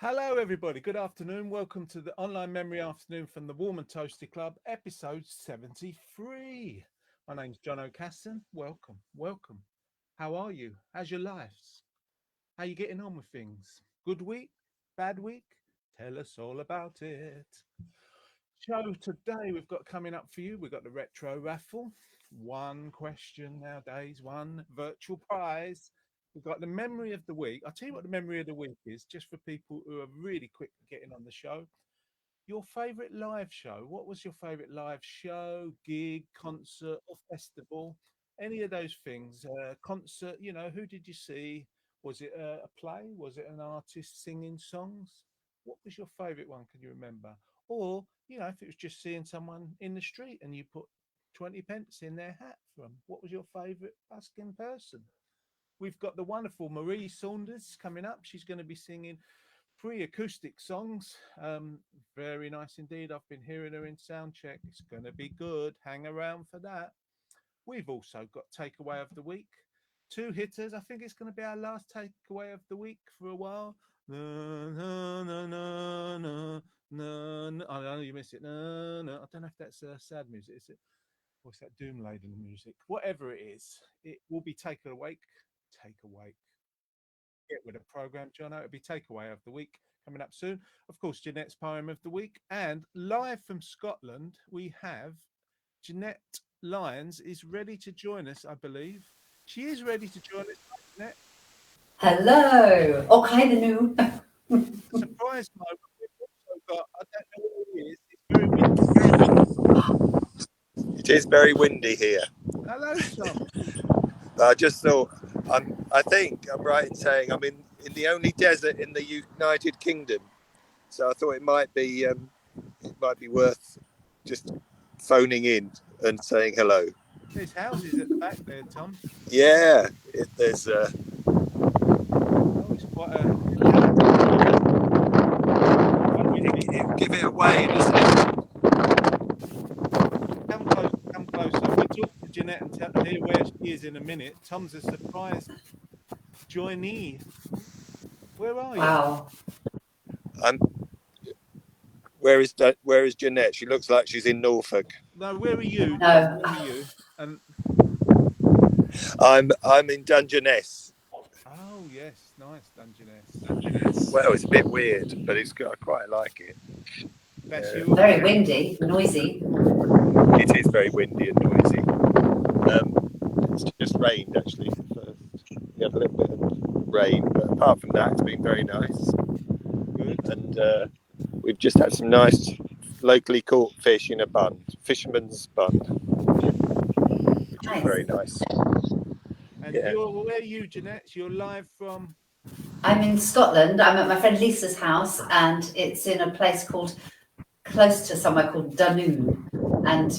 Hello, everybody. Good afternoon. Welcome to the Online Memory Afternoon from the Warm and Toasty Club, episode 73. My name's John O'Casson. Welcome. How are you? How's your lives? How you getting on with things? Good week? Bad week? Tell us all about it. So today we've got coming up for you, we've got the retro raffle. One question nowadays, one virtual prize. We've got the memory of the week. I'll tell you what the memory of the week is, just for people who are really quick at getting on the show. Your favorite live show. What was your favorite live show, gig, concert, or festival? Any of those things. Concert, who did you see? Was it a play? Was it an artist singing songs? What was your favorite one? Can you remember? Or, if it was just seeing someone in the street and you put 20 pence in their hat from, what was your favorite busking person? We've got the wonderful Marie Saunders coming up. She's going to be singing three acoustic songs. Very nice indeed. I've been hearing her in sound check. It's going to be good. Hang around for that. We've also got takeaway of the week. Two hitters. I think it's going to be our last takeaway of the week for a while. No, no, no, no, no, no, no. I know you miss it. No, no. I don't know if that's sad music. Is it? What's that doom laden music? Whatever it is, it will be taken awake. Take awake. Get with a program, Jono. It'll be takeaway of the week coming up soon. Of course, Jeanette's poem of the week. And live from Scotland, we have Jeanette Lyons is ready to join us, I believe. She is ready to join us, Jeanette. Hello. Okay, the new. Surprise moment. We've also got, I don't know what it is. It's very windy. It is very windy here. Hello, Tom. I just thought, I think I'm right in saying I'm in the only desert in the United Kingdom. So I thought it might be worth just phoning in and saying hello. There's houses at the back there, Tom. Yeah, there's. Oh, it's quite a. Give it away, doesn't it? Come closer. We'll talk to Jeanette and hear where she is in a minute. Tom's a surprise joinee. Where are you? Wow. Where is Jeanette? She looks like she's in Norfolk. No, where are you? No. Where are you? And I'm in Dungeness. oh yes, nice Dungeness. Well, it's a bit weird, but I quite like it. Bless you. Very windy, noisy. It is very windy and noisy. It's just rained actually first. We had a little bit of rain, but apart from that, it's been very nice. Good. And we've just had some nice locally caught fish in a bun, fisherman's bun, which is very nice. And Yeah. where are you, Jeanette? You're live from. I'm in Scotland. I'm at my friend Lisa's house, and it's in a place called close to somewhere called Dunoon. And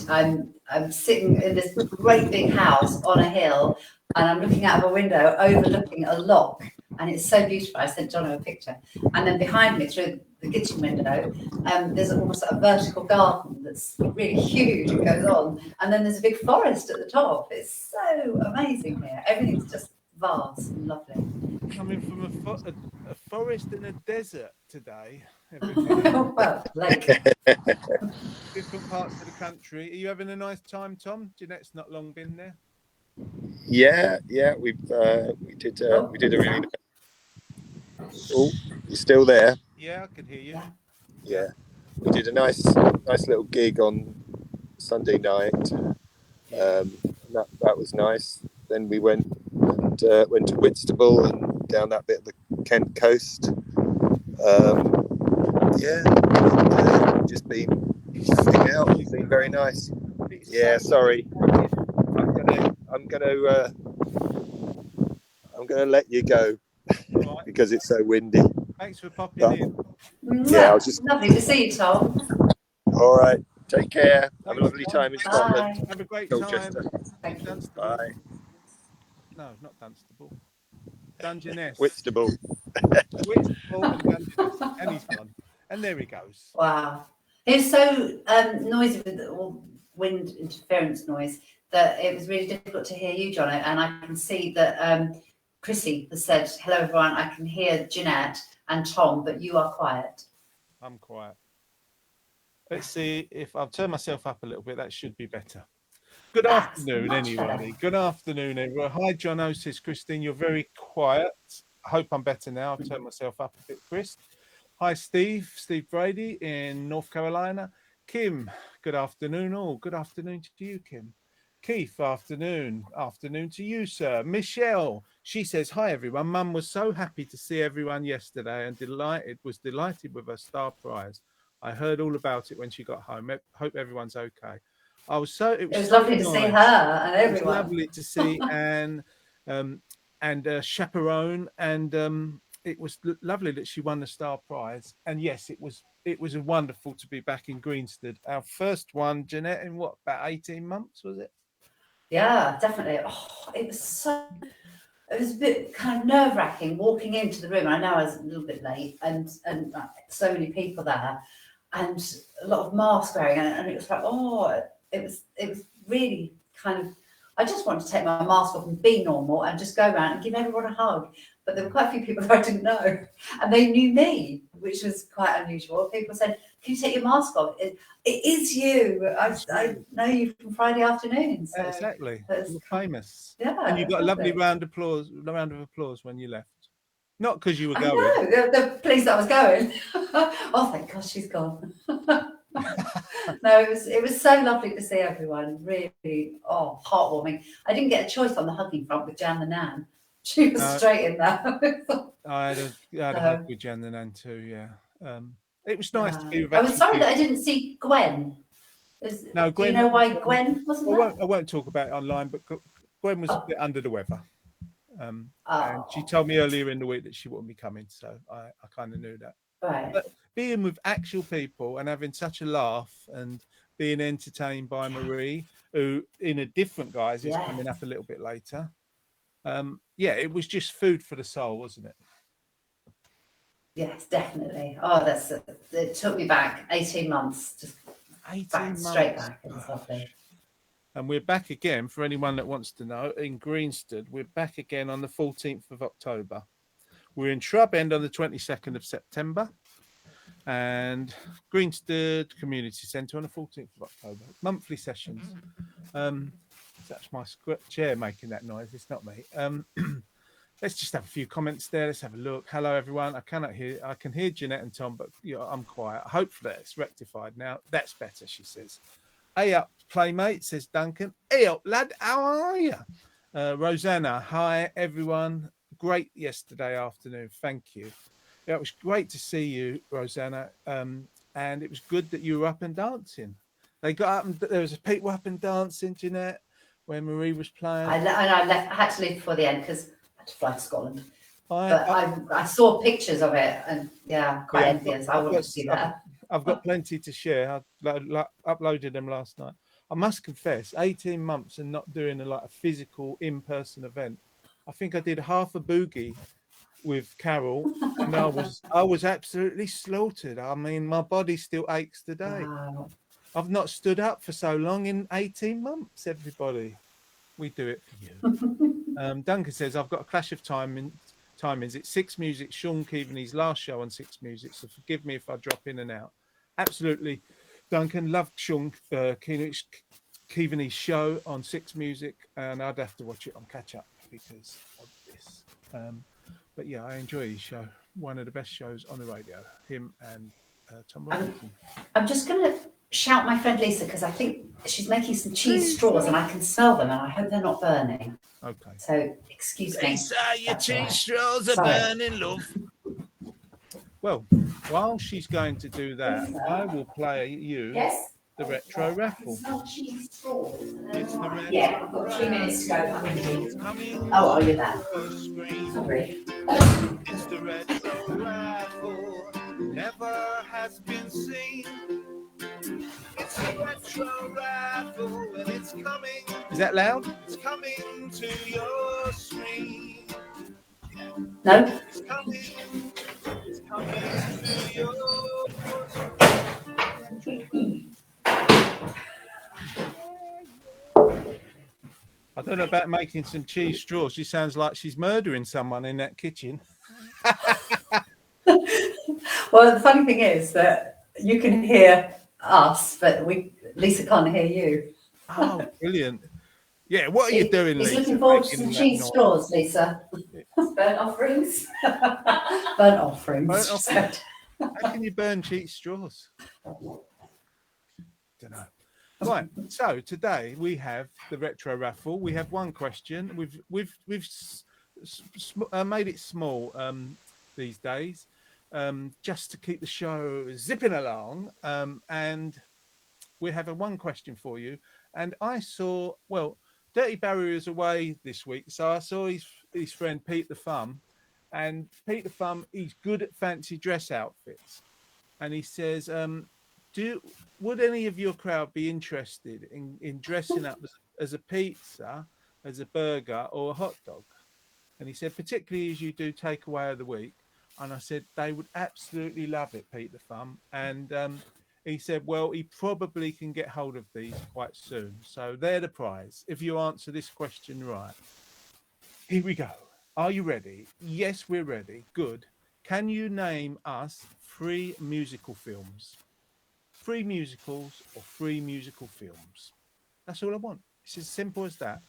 I'm sitting in this great big house on a hill, and I'm looking out of a window overlooking a loch, and it's so beautiful. I sent John a picture, and then behind me through the kitchen window, there's almost a vertical garden that's really huge and goes on, and then there's a big forest at the top. It's so amazing here. Everything's just vast and lovely. Coming from a forest in a desert today. Well, lake. Different parts of the country. Are you having a nice time, Tom? Jeanette's not long been there. Yeah. We did a really. Oh, you still there? Yeah, I can hear you. Yeah. We did a nice little gig on Sunday night. That was nice. Then we went to Whitstable and down that bit of the Kent coast. Just been hanging out. It's been very nice. Yeah, sorry. I'm gonna let you go because it's so windy. Thanks for popping in. Yeah, I was just lovely to see you, Tom. All right. Take care. Have a lovely time in Scotland. Have a great Colchester. time. Dunstable. Bye. No, not Dunstable. Dungeness. Whitstable. Whitstable and Dungeness. And he's gone. And there he goes. Wow. It was so noisy with all wind interference noise that it was really difficult to hear you, Jono. And I can see that Chrissy has said, hello everyone, I can hear Jeanette and Tom, but you are quiet. I'm quiet. Let's see if I'll turn myself up a little bit. That should be better. Good That's afternoon, much anybody. better. Good afternoon, everyone. Hi, John, says Christine. You're very quiet. I hope I'm better now. I've turned myself up a bit, Chris. Hi, Steve Brady in North Carolina. Kim, good afternoon all. Good afternoon to you, Kim. Keith, afternoon. Afternoon to you, sir. Michelle, she says, hi, everyone. Mum was so happy to see everyone yesterday and was delighted with her star prize. I heard all about it when she got home. Hope everyone's okay. It was lovely to see her and everyone. It was lovely to see Anne and Chaperone, and it was lovely that she won the star prize. And yes, it was wonderful to be back in Greensted. Our first one, Jeanette, in what, about 18 months, was it? Yeah, definitely. Oh, it was a bit kind of nerve-wracking walking into the room. I know I was a little bit late, and so many people there, and a lot of mask wearing, and it was like, oh, it was really kind of. I just wanted to take my mask off and be normal and just go around and give everyone a hug. But there were quite a few people that I didn't know, and they knew me, which was quite unusual. People said, "Can you take your mask off?" It is you. I know you from Friday afternoon. So exactly. You're famous. Yeah. And you got a lovely round of applause when you left. Not because you were going. No, the place that I was going. Oh, thank God she's gone. No, it was so lovely to see everyone. Really, heartwarming. I didn't get a choice on the hugging front with Jan the Nan. She was straight in there. I had a hug with Jan the Nan too. Yeah, it was nice to be with. I was sorry that I didn't see Gwen. No, Gwen. Do you know why Gwen wasn't there? I won't talk about it online, but Gwen was a bit under the weather. And she told me earlier in the week that she wouldn't be coming, so I kind of knew that. Right. But being with actual people and having such a laugh and being entertained by Marie, who in a different guise is coming up a little bit later. It was just food for the soul, wasn't it? Yes, definitely. Oh, it took me back 18 months, just 18 months. Straight back. It was lovely. And we're back again, for anyone that wants to know, in Greensted. We're back again on the 14th of October. We're in Shrub End on the 22nd of September. And Greensted Community Centre on the 14th of October. Monthly sessions. That's my chair making that noise. It's not me. Let's just have a few comments there. Let's have a look. Hello, everyone. I can hear Jeanette and Tom, but I'm quiet. Hopefully it's rectified now. That's better, she says. Hey up, Playmate, says Duncan. Hey up, lad. How are you? Rosanna, hi, everyone. Great yesterday afternoon. Thank you. Yeah, it was great to see you, Rosanna. And it was good that you were up and dancing. They got up and there was people up and dancing, Jeanette, when Marie was playing. I had to leave before the end because I had to fly to Scotland. I saw pictures of it and quite envious. I wanted to see that. I've got plenty to share. I uploaded them last night. I must confess, 18 months and not doing a physical in-person event. I think I did half a boogie with Carol, and I was absolutely slaughtered. I mean, my body still aches today. Wow. I've not stood up for so long in 18 months. Everybody, we do it for you. Duncan says I've got a clash of timings. It's Six Music, Sean Keaveney's last show on Six Music, so forgive me if I drop in and out. Absolutely, Duncan, loved Sean Keaveney's show on Six Music, and I'd have to watch it on catch up because of this. But yeah, I enjoy his show. One of the best shows on the radio. Him and Tom Robinson. I'm just going to shout my friend Lisa because I think she's making some cheese straws and I can smell them and I hope they're not burning. Okay. So excuse me. Lisa, your cheese straws are burning, love. Well, while she's going to do that, I will play you the retro raffle. Cheese straws. It's the retro I've got 3 minutes to go. Oh, you're there. Sorry. It's the retro raffle. Never has been seen. It's a retro raffle and it's coming. Is that loud? It's coming to your screen. No. It's coming to your screen. I don't know about making some cheese straws. She sounds like she's murdering someone in that kitchen. Well, the funny thing is that you can hear us, but Lisa can't hear you. Oh, brilliant. Yeah, what are you doing, He's Lisa? looking forward to making some that cheese noise? straws, Lisa. Burnt offerings. Burnt offerings. Burnt she offerings. said. How can you burn cheese straws? Don't know. Right. So today we have the retro raffle. We have one question. We've made it small these days, just to keep the show zipping along. And we have a one question for you. And I saw, well, Dirty Barry is away this week, so I saw his friend Pete the Thumb, and Pete the Thumb, he's good at fancy dress outfits, and he says, would any of your crowd be interested in dressing up as a pizza, as a burger, or a hot dog? And he said, particularly as you do takeaway of the week. And I said, they would absolutely love it, Pete the Thumb. And he said, well, he probably can get hold of these quite soon. So they're the prize, if you answer this question right. Here we go. Are you ready? Yes, we're ready. Good. Can you name us 3 musical films? 3 musicals or 3 musical films? That's all I want. It's as simple as that.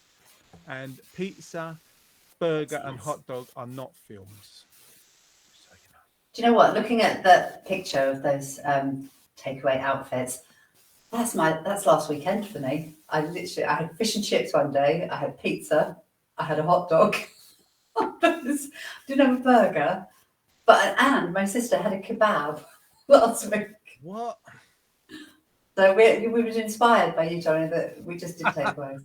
And pizza, burger, and hot dog are not films. So, you know. Do you know what? Looking at the picture of those takeaway outfits, that's last weekend for me. I had fish and chips one day. I had pizza. I had a hot dog. Didn't have a burger, and my sister had a kebab last week. What? So we were inspired by you, Johnny, that we just did takeaways.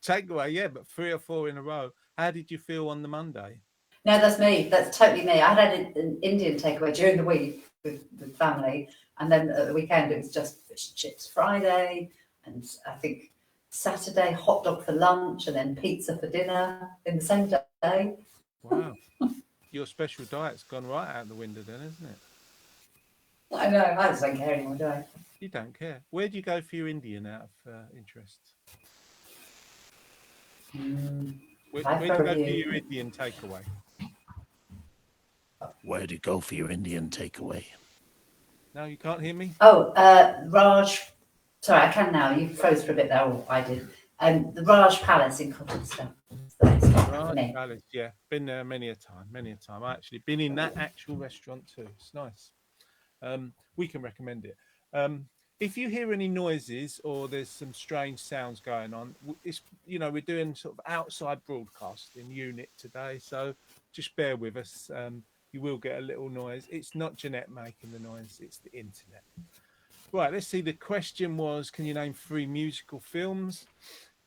Takeaway, yeah, but 3 or 4 in a row. How did you feel on the Monday? No, that's me. That's totally me. I had an Indian takeaway during the week with family, and then at the weekend it was just fish and chips Friday, and I think Saturday hot dog for lunch, and then pizza for dinner in the same day. Wow. Your special diet's gone right out the window then, isn't it? I know. I just don't care anymore, do I? You don't care. Where do you go for your Indian out of interest? Where do you go for your Indian takeaway? Where do you go for your Indian takeaway? No, you can't hear me? Oh, Raj. Sorry, I can now. You froze for a bit there, or I did. The Raj Palace in Colchester. Raj Palace, yeah. Been there many a time. I actually been in that actual restaurant too. It's nice. We can recommend it. If you hear any noises or there's some strange sounds going on, it's, you know, we're doing sort of outside broadcasting unit today, so just bear with us. You will get a little noise. It's not Jeanette making the noise, it's the internet. Right, let's see. The question was, can you name 3 musical films?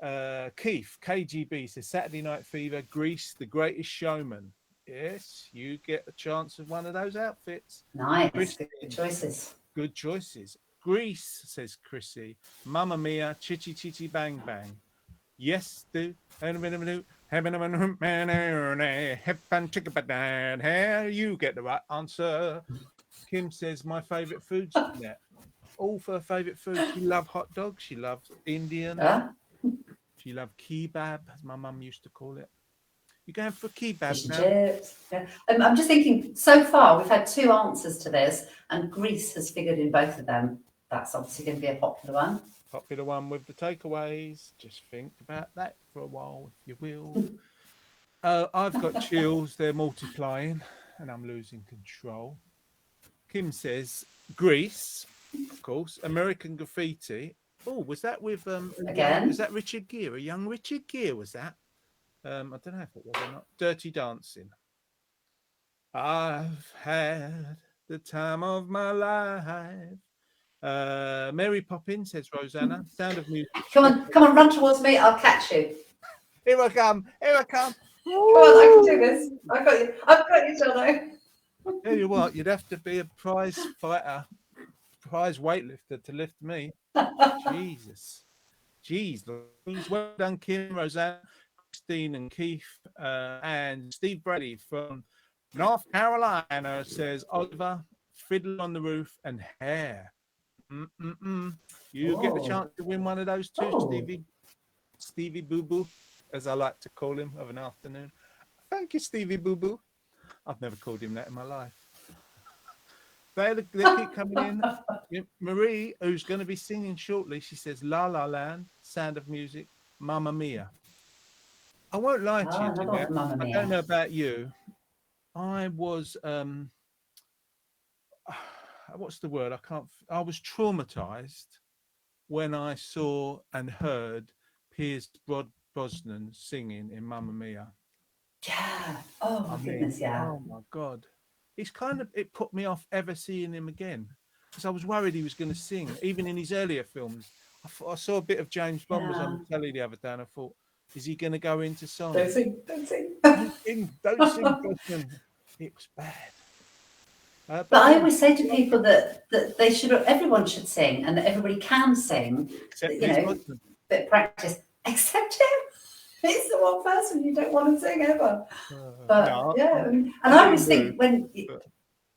Keith, KGB, says Saturday Night Fever, Grease, The Greatest Showman. Yes, you get a chance of one of those outfits. Nice, good choices. Good choices. Grease, says Chrissy. Mamma Mia, Chitty Chitty Bang Bang. Yes, do. You get the right answer. Kim says, my favourite food's net. All for her favourite food. She loves hot dogs. She loves Indian. She loves kebab, as my mum used to call it. You're going for kebab now? Chips. Yeah. I'm just thinking, so far we've had 2 answers to this, and Grease has figured in both of them. That's obviously going to be a popular one. Popular one with the takeaways. Just think about that for a while, if you will. I've got chills. They're multiplying, and I'm losing control. Kim says Grease, of course. American Graffiti. Oh, was that with again? Was that Richard Gere? A young Richard Gere was that? I don't know if it was or not. Dirty Dancing. I've had the time of my life. Mary Poppins, says Rosanna. Sound of Music. Come on, run towards me. I'll catch you. Here I come. Come on, I can do this. I've got you, Jono. I tell you what, you'd have to be a prize fighter, prize weightlifter to lift me. Jesus. Jeez, well done, Kim, Rosanna, Christine, and Keith, and Steve Brady from North Carolina says Oliver, Fiddler on the Roof, and Hair. You get the chance to win one of those too, Stevie Boo Boo. as I like to call him, of an afternoon. Thank you, Stevie Boo Boo. I've never called him that in my life. They keep coming in. Marie, who's going to be singing shortly, she says, La La Land, Sound of Music, Mamma Mia. I won't lie to you, another one Jeanette. from Mamma I Mia. don't know about you. I was, what's the word? I was traumatized when I saw and heard Pierce Brosnan singing in Mamma Mia. Yeah. Oh my goodness, yeah. Oh my God. It put me off ever seeing him again because I was worried he was going to sing, even in his earlier films. I saw a bit of James Bond was on the telly the other day and I thought, is he going to go into song? Don't sing, don't sing. Don't sing, Brosnan. It was bad. But I always say to people that everyone should sing and that everybody can sing, Except you Pierce know, Brosnan. but practice, except him. He's the one person you don't want to sing ever. But No, yeah, and I always think when,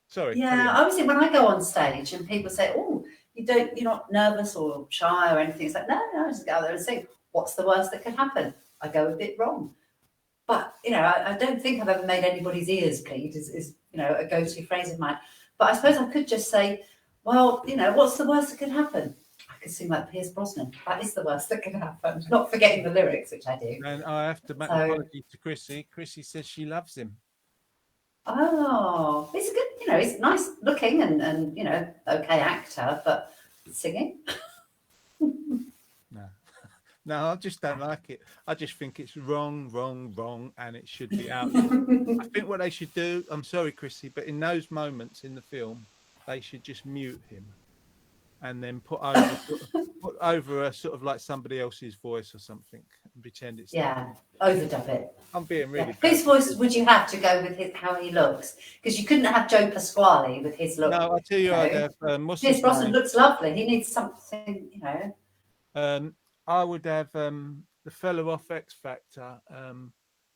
sorry. yeah, I always think when I go on stage and people say, "Oh, you're not nervous or shy or anything," it's like, no, just go out there and sing. What's the worst that can happen? I go a bit wrong. But, you know, I don't think I've ever made anybody's ears bleed is you know, a go-to phrase of mine. But I suppose I could just say, well, you know, what's the worst that could happen? I could sing like Pierce Brosnan. That is the worst that could happen. Not forgetting the lyrics, which I do. And I have to make apologies to Chrissy. Chrissy says she loves him. Oh, he's a good, you know, he's nice looking and you know, okay actor, but singing? No, I just don't like it. I just think it's wrong, and it should be out. I think what they should do, I'm sorry, Chrissy, but in those moments in the film, they should just mute him and then put over a sort of like somebody else's voice or something and pretend it's overdub it. I'm being really Whose voice would you have to go with how he looks? Because you couldn't have Joe Pasquale with his look. No, I tell you, I'd have Pierce Brosnan looks lovely. He needs something, you know. I would have the fellow off X Factor.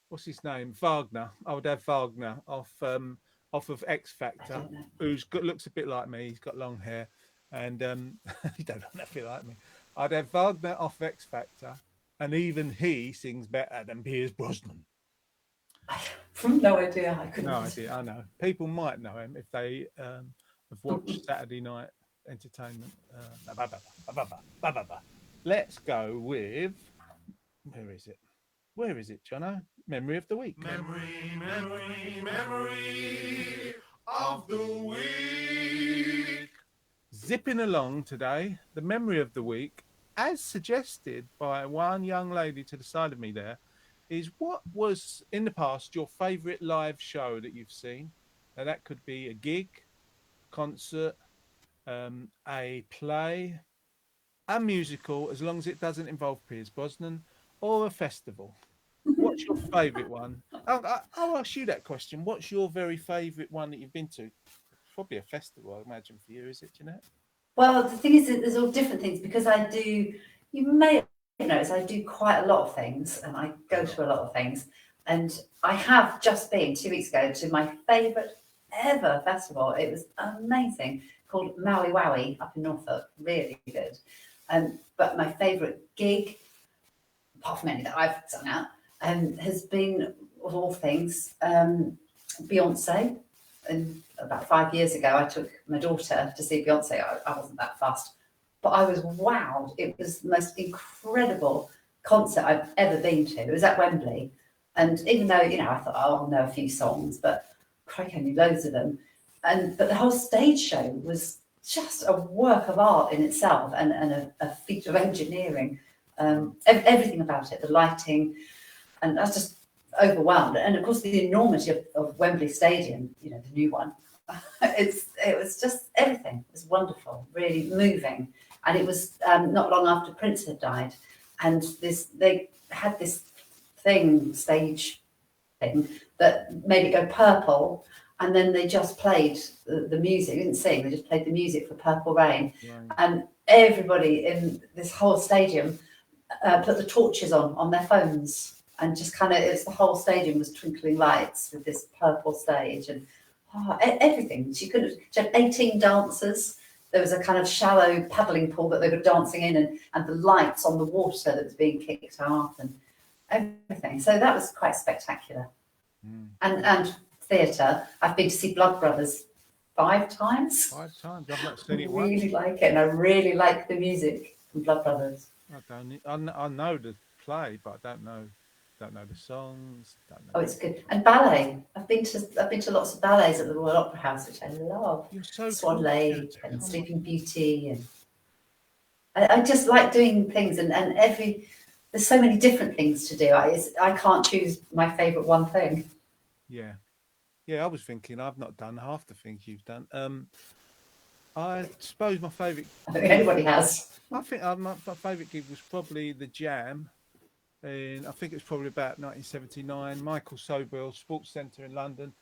What's his name? Wagner. I would have Wagner off of X Factor, looks a bit like me. He's got long hair, and he don't look nothing like me. I'd have Wagner off X Factor, and even he sings better than Pierce Brosnan. No idea. I couldn't. No idea. I know people might know him if they have watched Saturday Night Entertainment. Let's go with, where is it, Jono? Memory of the week. Memory of the week. Zipping along today, the memory of the week, as suggested by one young lady to the side of me there, is what was in the past your favourite live show that you've seen. Now that could be a gig, concert, a play, a musical, as long as it doesn't involve Pierce Brosnan, or a festival. What's your favourite one? I'll ask you that question. What's your very favourite one that you've been to? Probably a festival, I imagine, for you, is it, Jeanette? Well, the thing is that there's all different things because I do, you may notice I do quite a lot of things and I go to a lot of things. And I have just been 2 weeks ago to my favourite ever festival. It was amazing, called Maui Wowie up in Norfolk. Really good. But my favourite gig, apart from any that I've sung out, has been, of all things, Beyonce. And about 5 years ago, I took my daughter to see Beyonce. I wasn't that fussed, but I was wowed. It was the most incredible concert I've ever been to. It was at Wembley. And even though, you know, I thought, oh, I'll know a few songs, but crikey, I knew loads of them. But the whole stage show was just a work of art in itself and a feat of engineering. Everything about it, the lighting, and I was just overwhelmed. And of course, the enormity of Wembley Stadium, you know, the new one. It was just everything. It was wonderful, really moving. And it was not long after Prince had died, and they had this stage thing that made it go purple. And then they just played the music. They didn't sing. They just played the music for Purple Rain. Right. And everybody in this whole stadium put the torches on their phones, and just kind of, the whole stadium was twinkling lights with this purple stage and everything. She had 18 dancers. There was a kind of shallow paddling pool that they were dancing in, and the lights on the water that was being kicked off, and everything. So that was quite spectacular. Mm. And theatre. I've been to see Blood Brothers 5 times. 5 times. I've not seen I it really once. like it, and I really like the music from Blood Brothers. I know the play, but I don't know the songs. Don't know. Oh, it's good. And ballet. I've been to lots of ballets at the Royal Opera House, which I love. You're so Swan cultured. Lake and Come on. Sleeping Beauty, and I just like doing things, and there's so many different things to do. I can't choose my favourite one thing. Yeah. I was thinking I've not done half the things you've done. I suppose my favourite. I think anybody has. I think my favourite gig was probably the Jam, and I think it was probably about 1979. Michael Sobel Sports Centre in London.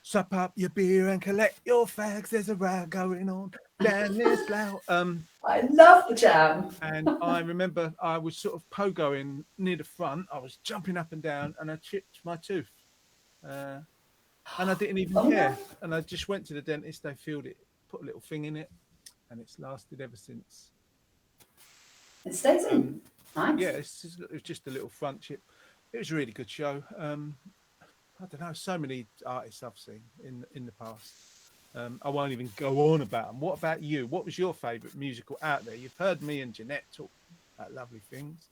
Sup up your beer and collect your fags. There's a row going on down this slough. I love the Jam. And I remember I was sort of pogoing near the front. I was jumping up and down, and I chipped my tooth. And I didn't even care. And I just went to the dentist. They filled it, put a little thing in it, and it's lasted ever since. It stays in. Nice. Yeah, it was just a little front chip. It was a really good show. I don't know, so many artists I've seen in the past. I won't even go on about them. What about you? What was your favourite musical out there? You've heard me and Jeanette talk about lovely things.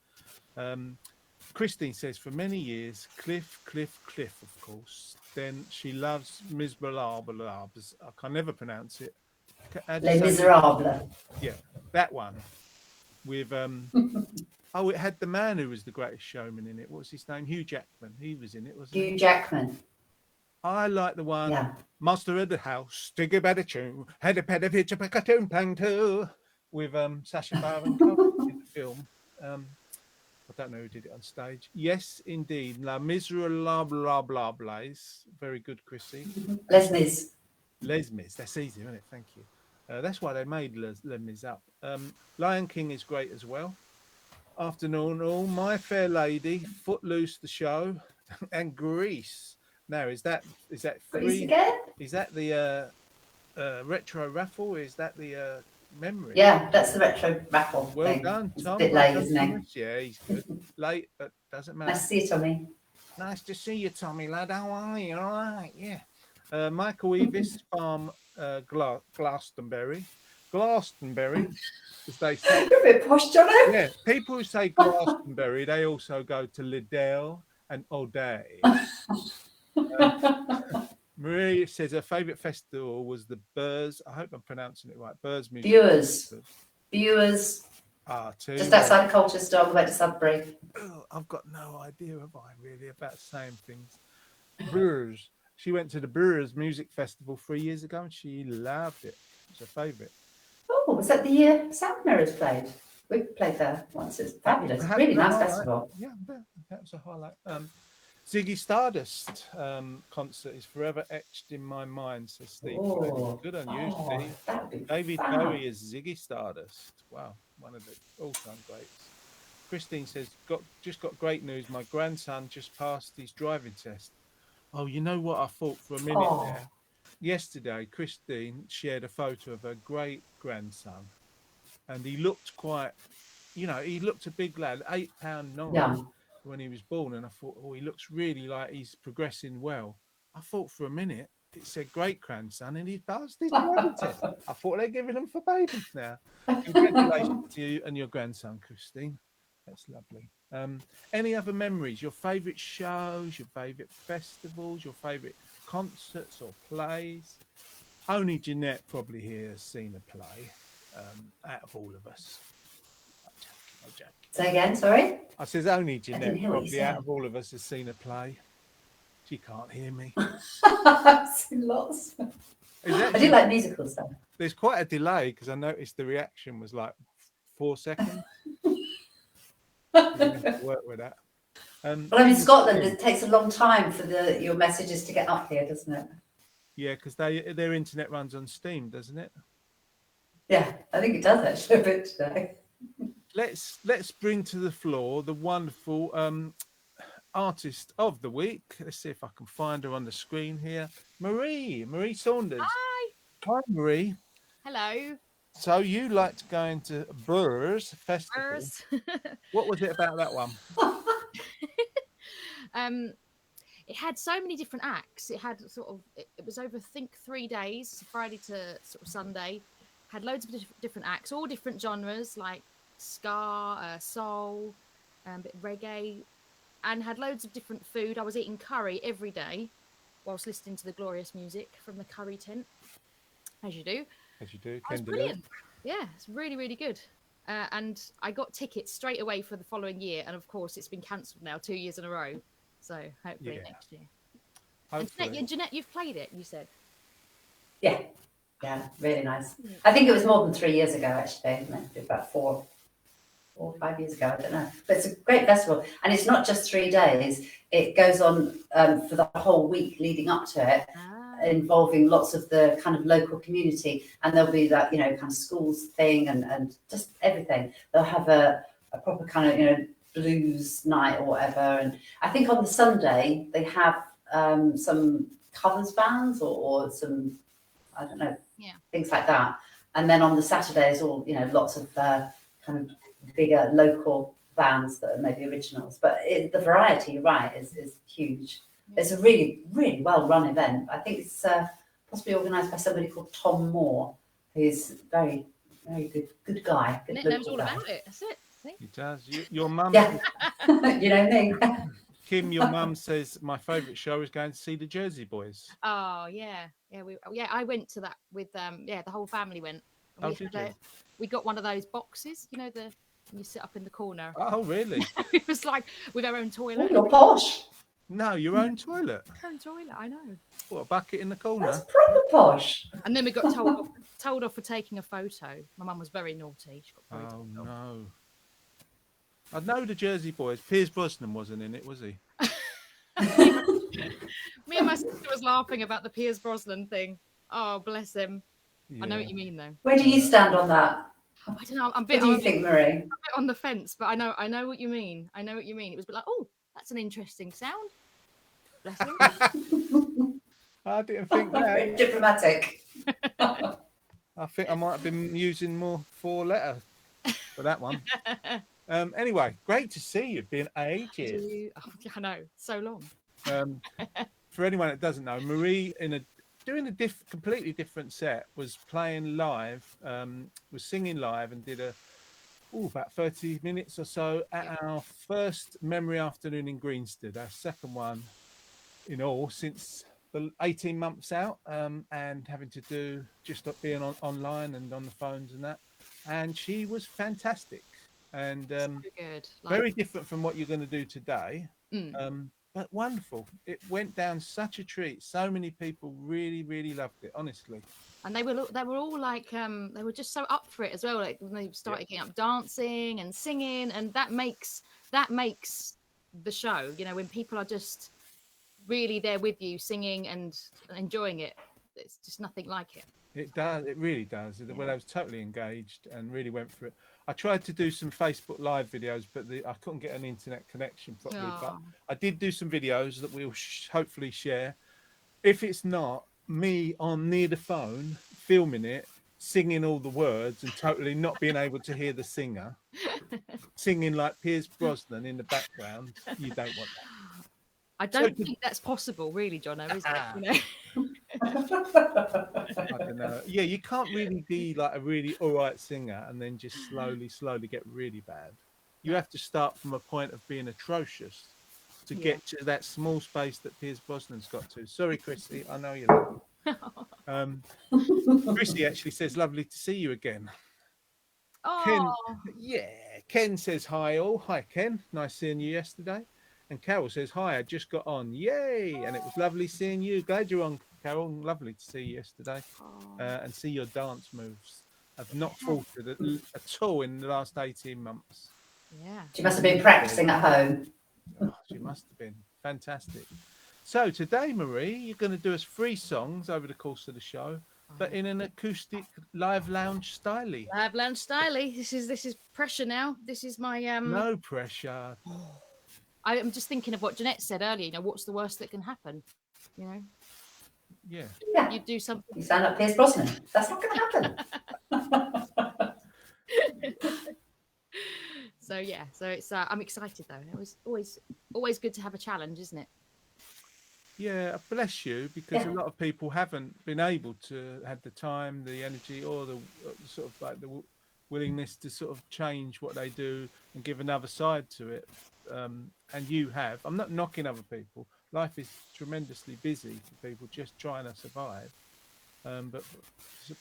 Christine says, for many years, Cliff, of course. Then she loves Miserables. I can never pronounce it. Les Miserables. Yeah, that one. With, oh, it had the man who was the greatest showman in it. What's his name? Hugh Jackman. He was in it, wasn't he? Hugh Jackman. I like the one, Yeah. Master of the House, stick about a tune, had a pet of hitch, a cartoon playing too, with Sacha Baron Cohen in the film. I don't know who did it on stage. Yes, indeed. La Miserables. Very good, Chrissy. Les Mis. Les Mis. That's easy, isn't it? Thank you. That's why they made Les Mis up. Lion King is great as well. Afternoon all. My Fair Lady, Footloose the show, and Grease. Now, is that Grease three? again? Is that the retro raffle? Is that the memory? Yeah, that's the retro raffle Well thing. done, It's Tom. a bit Well late, done, isn't it? Thomas. Yeah, he's good. Late, but doesn't matter. Nice to see you, Tommy. Nice to see you, Tommy lad. How are you? All right, yeah. Michael Eavis, Farm Glastonbury, as they say. You're a bit posh, Jono. Yeah, people who say Glastonbury, they also go to Liddell and O'Day. Marie says her favourite festival was the Burrs. I hope I'm pronouncing it right. Burrs Music. Viewers. Too. Just outside of Colchester, on the way to Sudbury. Oh, I've got no idea, have I, really, about saying things. Burrs. She went to the Burrs Music Festival 3 years ago and she loved it. It's her favourite. Oh, was that the year Sound Mirrors played? We played there once. It's fabulous. Really nice festival. Yeah, that was a highlight. Ziggy Stardust concert is forever etched in my mind, says Steve. Oh, Good on you, Steve. That would be David fab. Bowie is Ziggy Stardust. Wow, one of the all-time greats. Christine says, just got great news. My grandson just passed his driving test. Oh, you know what I thought for a minute there? Yesterday, Christine shared a photo of her great-grandson. And he looked quite, he looked a big lad, 8 pound 9 Yeah. when he was born. And I thought, oh, he looks really like he's progressing well. I thought for a minute, it said great-grandson and he passed his driving test. I thought they're giving them for babies now. Congratulations to you and your grandson, Christine. That's lovely. Any other memories? Your favourite shows, your favourite festivals, your favourite concerts or plays? Only Jeanette probably here has seen a play out of all of us. I'm joking. Say again, sorry? I says only didn't Jeanette hear what you probably out said. of all of us has seen a play. She can't hear me. I've seen lots. Is that I do like musicals though. There's quite a delay because I noticed the reaction was like 4 seconds. You have to work with that. Well, I'm in Scotland. It takes a long time for your messages to get up here, doesn't it? Yeah, because their internet runs on Steam, doesn't it? Yeah, I think it does actually a bit today. Let's bring to the floor the wonderful artist of the week. Let's see if I can find her on the screen here. Marie Saunders. Hi, Marie. Hello. So you like to go into Burrs Festival. Burrs. What was it about that one? It had so many different acts. It had it was over, I think, 3 days, Friday to sort of Sunday. Had loads of different acts, all different genres like ska, soul, a bit of reggae, and had loads of different food. I was eating curry every day whilst listening to the glorious music from the curry tent, as you do. As you do, It was Ken brilliant. Yeah, it's really, really good. And I got tickets straight away for the following year. And of course, it's been cancelled now 2 years in a row. So hopefully Yeah. next year. Hopefully. And Jeanette, you've played it, you said. Yeah, really nice. I think it was more than 3 years ago, actually. Maybe about 4 or 5 years ago, I don't know. But it's a great festival. And it's not just 3 days. It goes on for the whole week leading up to it, involving lots of the kind of local community. And there'll be that, kind of schools thing and just everything. They'll have a proper kind of, blues night or whatever. And I think on the Sunday, they have some covers bands or some, I don't know, things like that. And then on the Saturdays, all lots of kind of bigger local bands that are maybe originals. But the variety, you're right, is huge. It's a really, really well-run event. I think it's possibly organised by somebody called Tom Moore, who's very, very good guy. Good Jeanette knows local all guy. about it. That's it. See? It does. Your mum, Yeah, you know me. Kim, your mum says my favourite show is going to see the Jersey Boys. Oh yeah. I went to that with the whole family went. Oh, We did had you? we got one of those boxes, you sit up in the corner. Oh, really? It was like with our own Oh, toilet. you're posh. No, your own toilet. Our own toilet, I know. What, a bucket in the corner? That's proper posh. And then we got told off for taking a photo. My mum was very naughty. She got very Oh, told off. no. I know the Jersey Boys. Piers Brosnan wasn't in it, was he? Me and my sister was laughing about the Piers Brosnan thing. Oh, bless him. I know Yeah. what you mean, though. Where do you stand on that? I don't know. I'm a What bit, do you I'm think, Marie? a bit on the fence, but I know what you mean. I know what you mean. It was a bit like, oh, that's an interesting sound. Bless him. I didn't think Very that. diplomatic. I think I might have been using more 4-letter for that one. Anyway, great to see you. Been ages. Oh, I know, so long. For anyone that doesn't know, Marie, doing a completely different set, was playing live, was singing live, and did about 30 minutes or so at our first memory afternoon in Greenstead, our second one in all since the 18 months out, and having to do just being online and on the phones and that. And she was fantastic and So good. very different from what you're going to do today. Mm. But wonderful. It went down such a treat. So many people really, really loved it, honestly. And they were all like they were just so up for it as well. Like when they started getting up dancing and singing, and that makes the show. When people are just really there with you, singing and enjoying it. It's just nothing like it. It does. It really does. Well, I was totally engaged and really went for it. I tried to do some Facebook Live videos, but I couldn't get an internet connection properly. But I did do some videos that we'll hopefully share. If it's not me on near the phone filming it, singing all the words and totally not being able to hear the singer, singing like Piers Brosnan in the background, you don't want that. I don't think that's possible, really, Jono, is it? I don't know. Yeah, you can't really be like a really all right singer and then just slowly get really bad. You have to start from a point of being atrocious to get to that small space that Piers Brosnan's got to. Sorry, Chrissy, I know you love me. Chrissy actually says, lovely to see you again. Oh, Ken says hi all. Hi, Ken. Nice seeing you yesterday. And Carol says, hi, I just got on. Yay. And it was lovely seeing you. Glad you're on, Carol. Lovely to see you yesterday and see your dance moves. I've not faltered at all in the last 18 months. Yeah. She must have been practicing at home. Oh, she must have been. Fantastic. So today, Marie, you're going to do us 3 songs over the course of the show, but in an acoustic live lounge style. Live lounge style. This is pressure now. This is my No pressure. I'm just thinking of what Jeanette said earlier. What's the worst that can happen? Yeah. Yeah. You do something. You sound like Piers Brosnan. That's not going to happen. So yeah, so it's I'm excited though. It was always good to have a challenge, isn't it? Yeah, bless you, because a Yeah. lot of people haven't been able to have the time, the energy, or the sort of like the willingness to sort of change what they do and give another side to it. And you have. I'm not knocking other people. Life is tremendously busy for people just trying to survive. But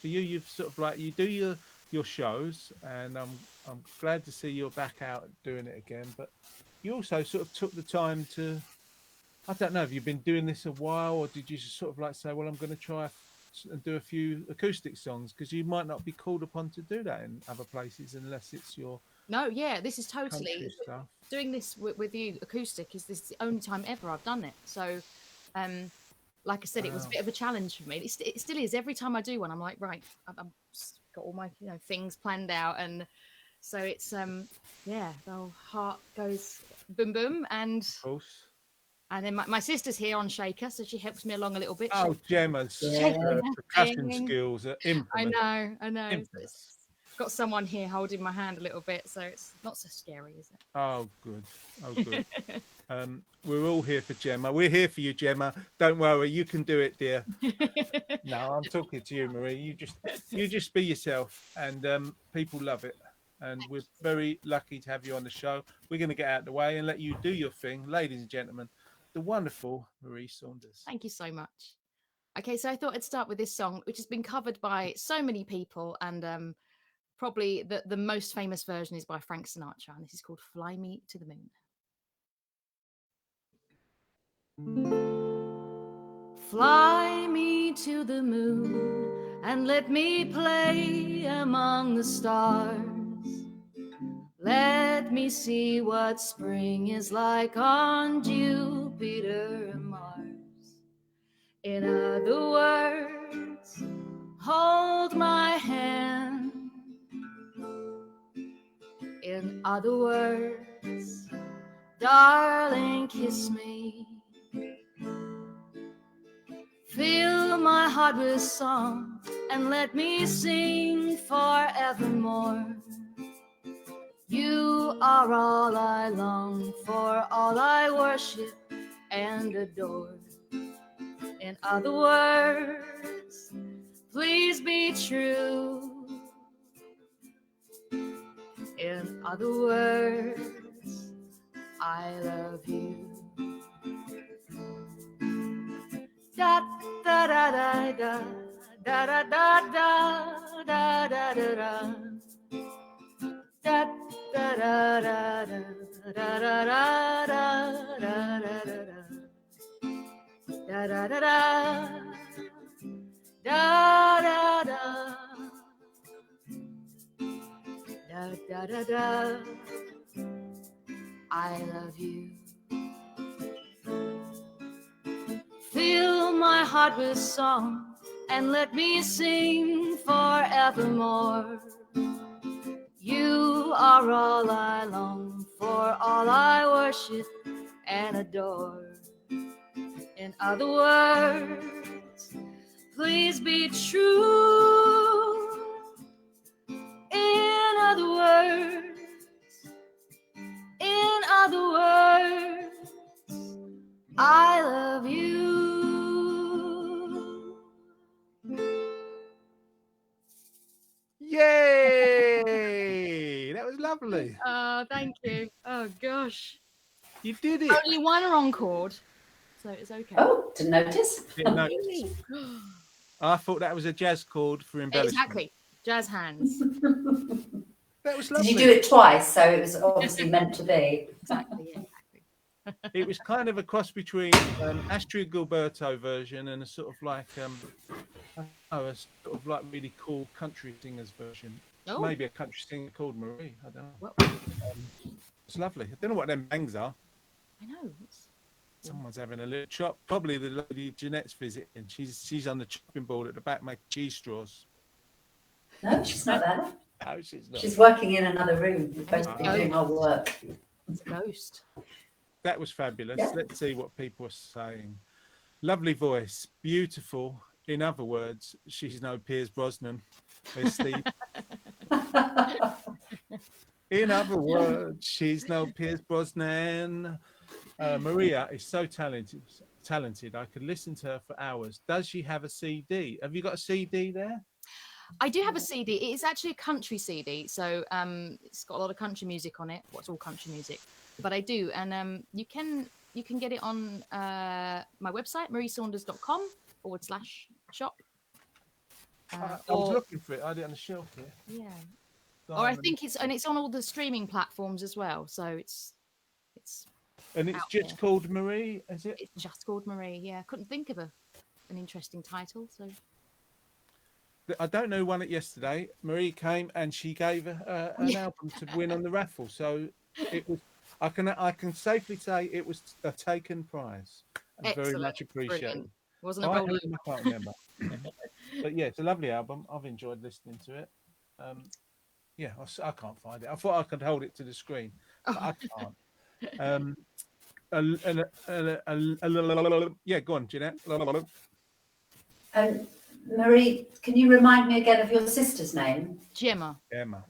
for you, you've sort of like you do your shows, and I'm glad to see you're back out doing it again. But you also sort of took the time to, I don't know, have you been doing this a while, or did you just sort of like say, well, I'm going to try and do a few acoustic songs, because you might not be called upon to do that in other places unless it's your No, yeah, this is country totally stuff. doing this with you acoustic is the only time ever I've done it. So, like I said, it was a Wow. bit of a challenge for me. It still is. Every time I do one, I'm like, right, I've just got all my things planned out, and so it's yeah, the whole heart goes boom boom, and Of course. then my sister's here on Shaker, so she helps me along a little bit. Oh, Gemma's Yeah. percussion Singing. skills are I infamous. know. Infamous. It's got someone here holding my hand a little bit, so it's not so scary, is Oh, good. Oh, good. it? We're all here for Gemma. We're here for you, Gemma. Don't worry, you can do it, dear. No, I'm talking to you, Marie. You just be yourself, and people love it. And we're very lucky to have you on the show. We're going to get out of the way and let you do your thing, ladies and gentlemen. The wonderful Marie Saunders. Thank you so much. Okay, so I thought I'd start with this song, which has been covered by so many people, and probably the most famous version is by Frank Sinatra, and this is called "Fly Me to the Moon." Fly me to the moon and let me play among the stars. Let me see what spring is like on Jupiter and Mars. In other words, hold my hand. In other words, darling, kiss me. Fill my heart with song and let me sing forevermore. You are all I long for, all I worship and adore. In other words, please be true. In other words, I love you. Da da da da da da da da da da da da. Da da da da da da da da da da da da da da da da da da. I love you. Fill my heart with song and let me sing forevermore. You are all I long for, all I worship and adore. In other words, please be true. In other words, I love you. Yay! That was lovely. Oh, thank you. Oh gosh, You did it. only one wrong chord, so it's okay. Oh, didn't notice. Didn't notice. Really? I thought that was a jazz chord for embellishment. Exactly. Jazz hands. That was Did lovely. you do it twice? So it was obviously meant to be. Exactly. Yeah, exactly. It was kind of a cross between Astrid Gilberto version and a sort of like a sort of like really cool country singers version. Oh, Maybe a country singer called Marie. I don't know. well, It's lovely. I don't know what them bangs are. I know. It's- Someone's having a little chop. Probably the lady Jeanette's visiting. She's on the chopping board at the back making cheese straws. No, she's not there. No, she's not. She's working in another room. We're supposed to be doing our work. It's a ghost. That was fabulous. Yeah. Let's see what people are saying. Lovely voice, beautiful. In other words, she's no Piers Brosnan. There's Steve. In other words, she's no Pierce Brosnan. Maria is so talented. Talented. I could listen to her for hours. Does she have a CD? Have you got a CD there? I do have a CD. It is actually a country CD, so it's got a lot of country music on it. What's all country music? But I do, and you can get it on my website, mariesaunders.com/shop. I was Or looking for it. I had it on the shelf here. yeah, or I think it's on all the streaming platforms as well. So it's And it's out just there. called Marie, is it? It's just called Marie. Yeah, I couldn't think of an interesting title. So I don't know who won it yesterday. Marie came and she gave an album to win on the raffle. So it was. I can safely say it was a taken prize. And very excellent, much appreciated. brilliant. Wasn't a I roller. can't remember. But yeah, it's a lovely album. I've enjoyed listening to it. Yeah, I can't find it. I thought I could hold it to the screen, but I can't. Yeah, go on, Jeanette. Marie, can you remind me again of your sister's name? Gemma. Emma.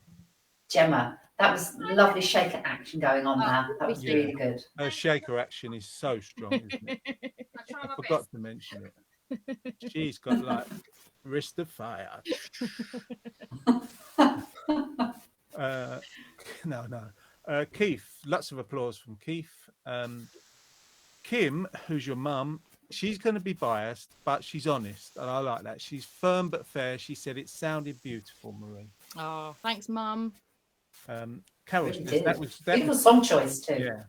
Gemma. That was lovely shaker action going on there. That was Yeah. really good. Her shaker action is so strong, isn't it? I forgot to mention it. She's got like wrist of fire. No. Keith, lots of applause from Keith. Kim, who's your mum, she's going to be biased, but she's honest, and I like that. She's firm but fair. She said it sounded beautiful, Marie. Oh, thanks, Mum. Carol Really says did. that was Beautiful song choice too. yeah.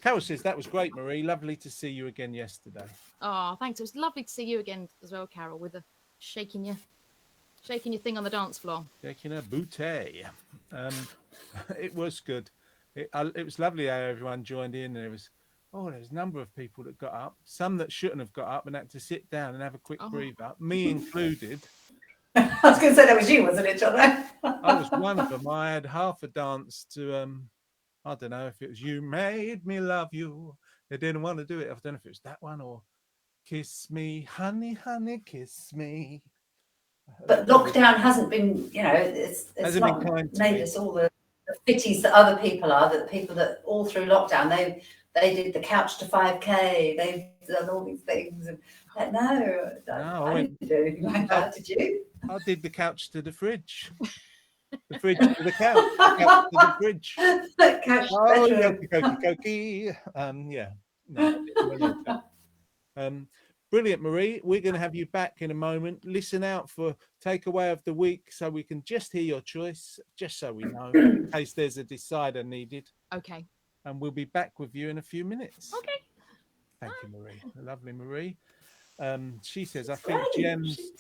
Carol says that was great, Marie. Lovely to see you again yesterday. Oh, thanks. It was lovely to see you again as well, Carol, with the shaking your thing on the dance floor. Taking a bouteille. It was good. It was lovely how everyone joined in. There was a number of people that got up. Some that shouldn't have got up and had to sit down and have a quick breather. Me included. I was going to say that was you, wasn't it, John? I was one of them. I had half a dance to I don't know if it was You Made Me Love You. They didn't want to do it. I don't know if it was that one or Kiss Me, Honey, Honey, Kiss Me. But lockdown hasn't been, it's Hasn't not been kind to made me. us all the pitties that other people are, that the people that all through lockdown, they did the couch to 5K, they've done all these things. And like, no, I didn't do anything like that, did you? I did the couch to the fridge. The fridge to the couch. The couch to the fridge. Couch to Oh, bedroom. yoki. Yeah. No, brilliant, Marie. We're going to have you back in a moment. Listen out for takeaway of the week so we can just hear your choice, just so we know, in case there's a decider needed. Okay. And we'll be back with you in a few minutes. Okay. Thank you, Marie. Lovely, Marie. She says, I think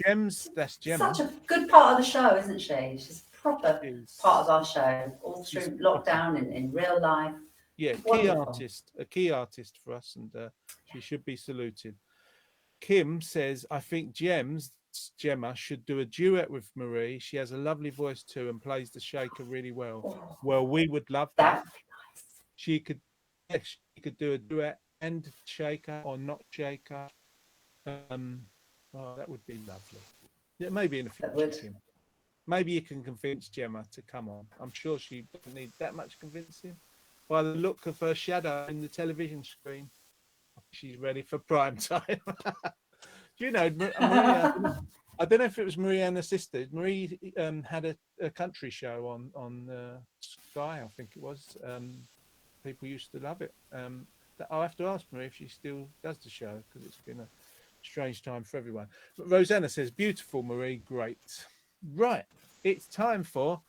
Gems, that's Gemma. Such a good part of the show, isn't she? She's a proper is- part of our show, all through lockdown and in real life. Yeah, Wonderful. a key artist for us, and she should be saluted. Kim says, I think Gemma should do a duet with Marie. She has a lovely voice too and plays the shaker really well. Well, we would love that. That She could do a duet and shaker or not shaker. That would be lovely. Yeah, maybe in the That future, would. Kim. Maybe you can convince Gemma to come on. I'm sure she doesn't need that much convincing. By the look of her shadow in the television screen, she's ready for prime time. Do you know, Maria, I don't know if it was Marie and her sister. Marie had a country show on Sky, I think it was. People used to love it. I'll have to ask Marie if she still does the show, because it's been a strange time for everyone. But Rosanna says, beautiful, Marie, great. Right, it's time for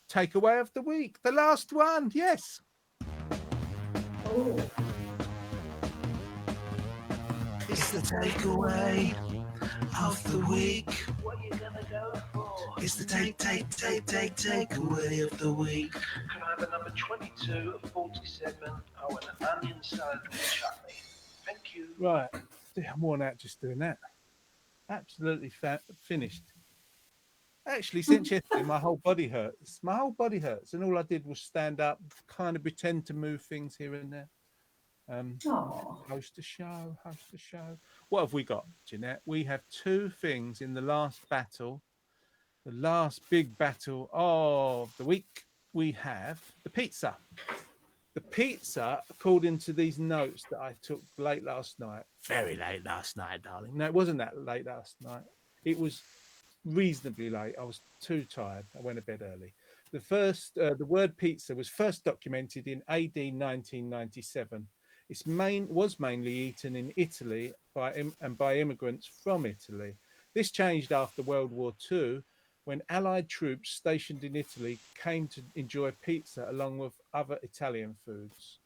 takeaway of the week. The last one, yes. It's the takeaway of the week. What you gonna go for? It's the takeaway of the week. Can I have a number 22 of 47? Oh, and an onion salad with chutney. Thank you. Right, I'm worn out just doing that. Absolutely finished. Actually, since yesterday, my whole body hurts. And all I did was stand up, kind of pretend to move things here and there. Host a show. What have we got, Jeanette? We have two things in the last battle, the last big battle of the week. we have the pizza. The pizza, according to these notes that I took late last night, very late last night, darling. No, it wasn't that late last night. It was reasonably late. I was too tired. I went to bed early. The word pizza was first documented in AD 1997. Was mainly eaten in Italy by immigrants from Italy. This changed after World War II, when Allied troops stationed in Italy came to enjoy pizza along with other Italian foods.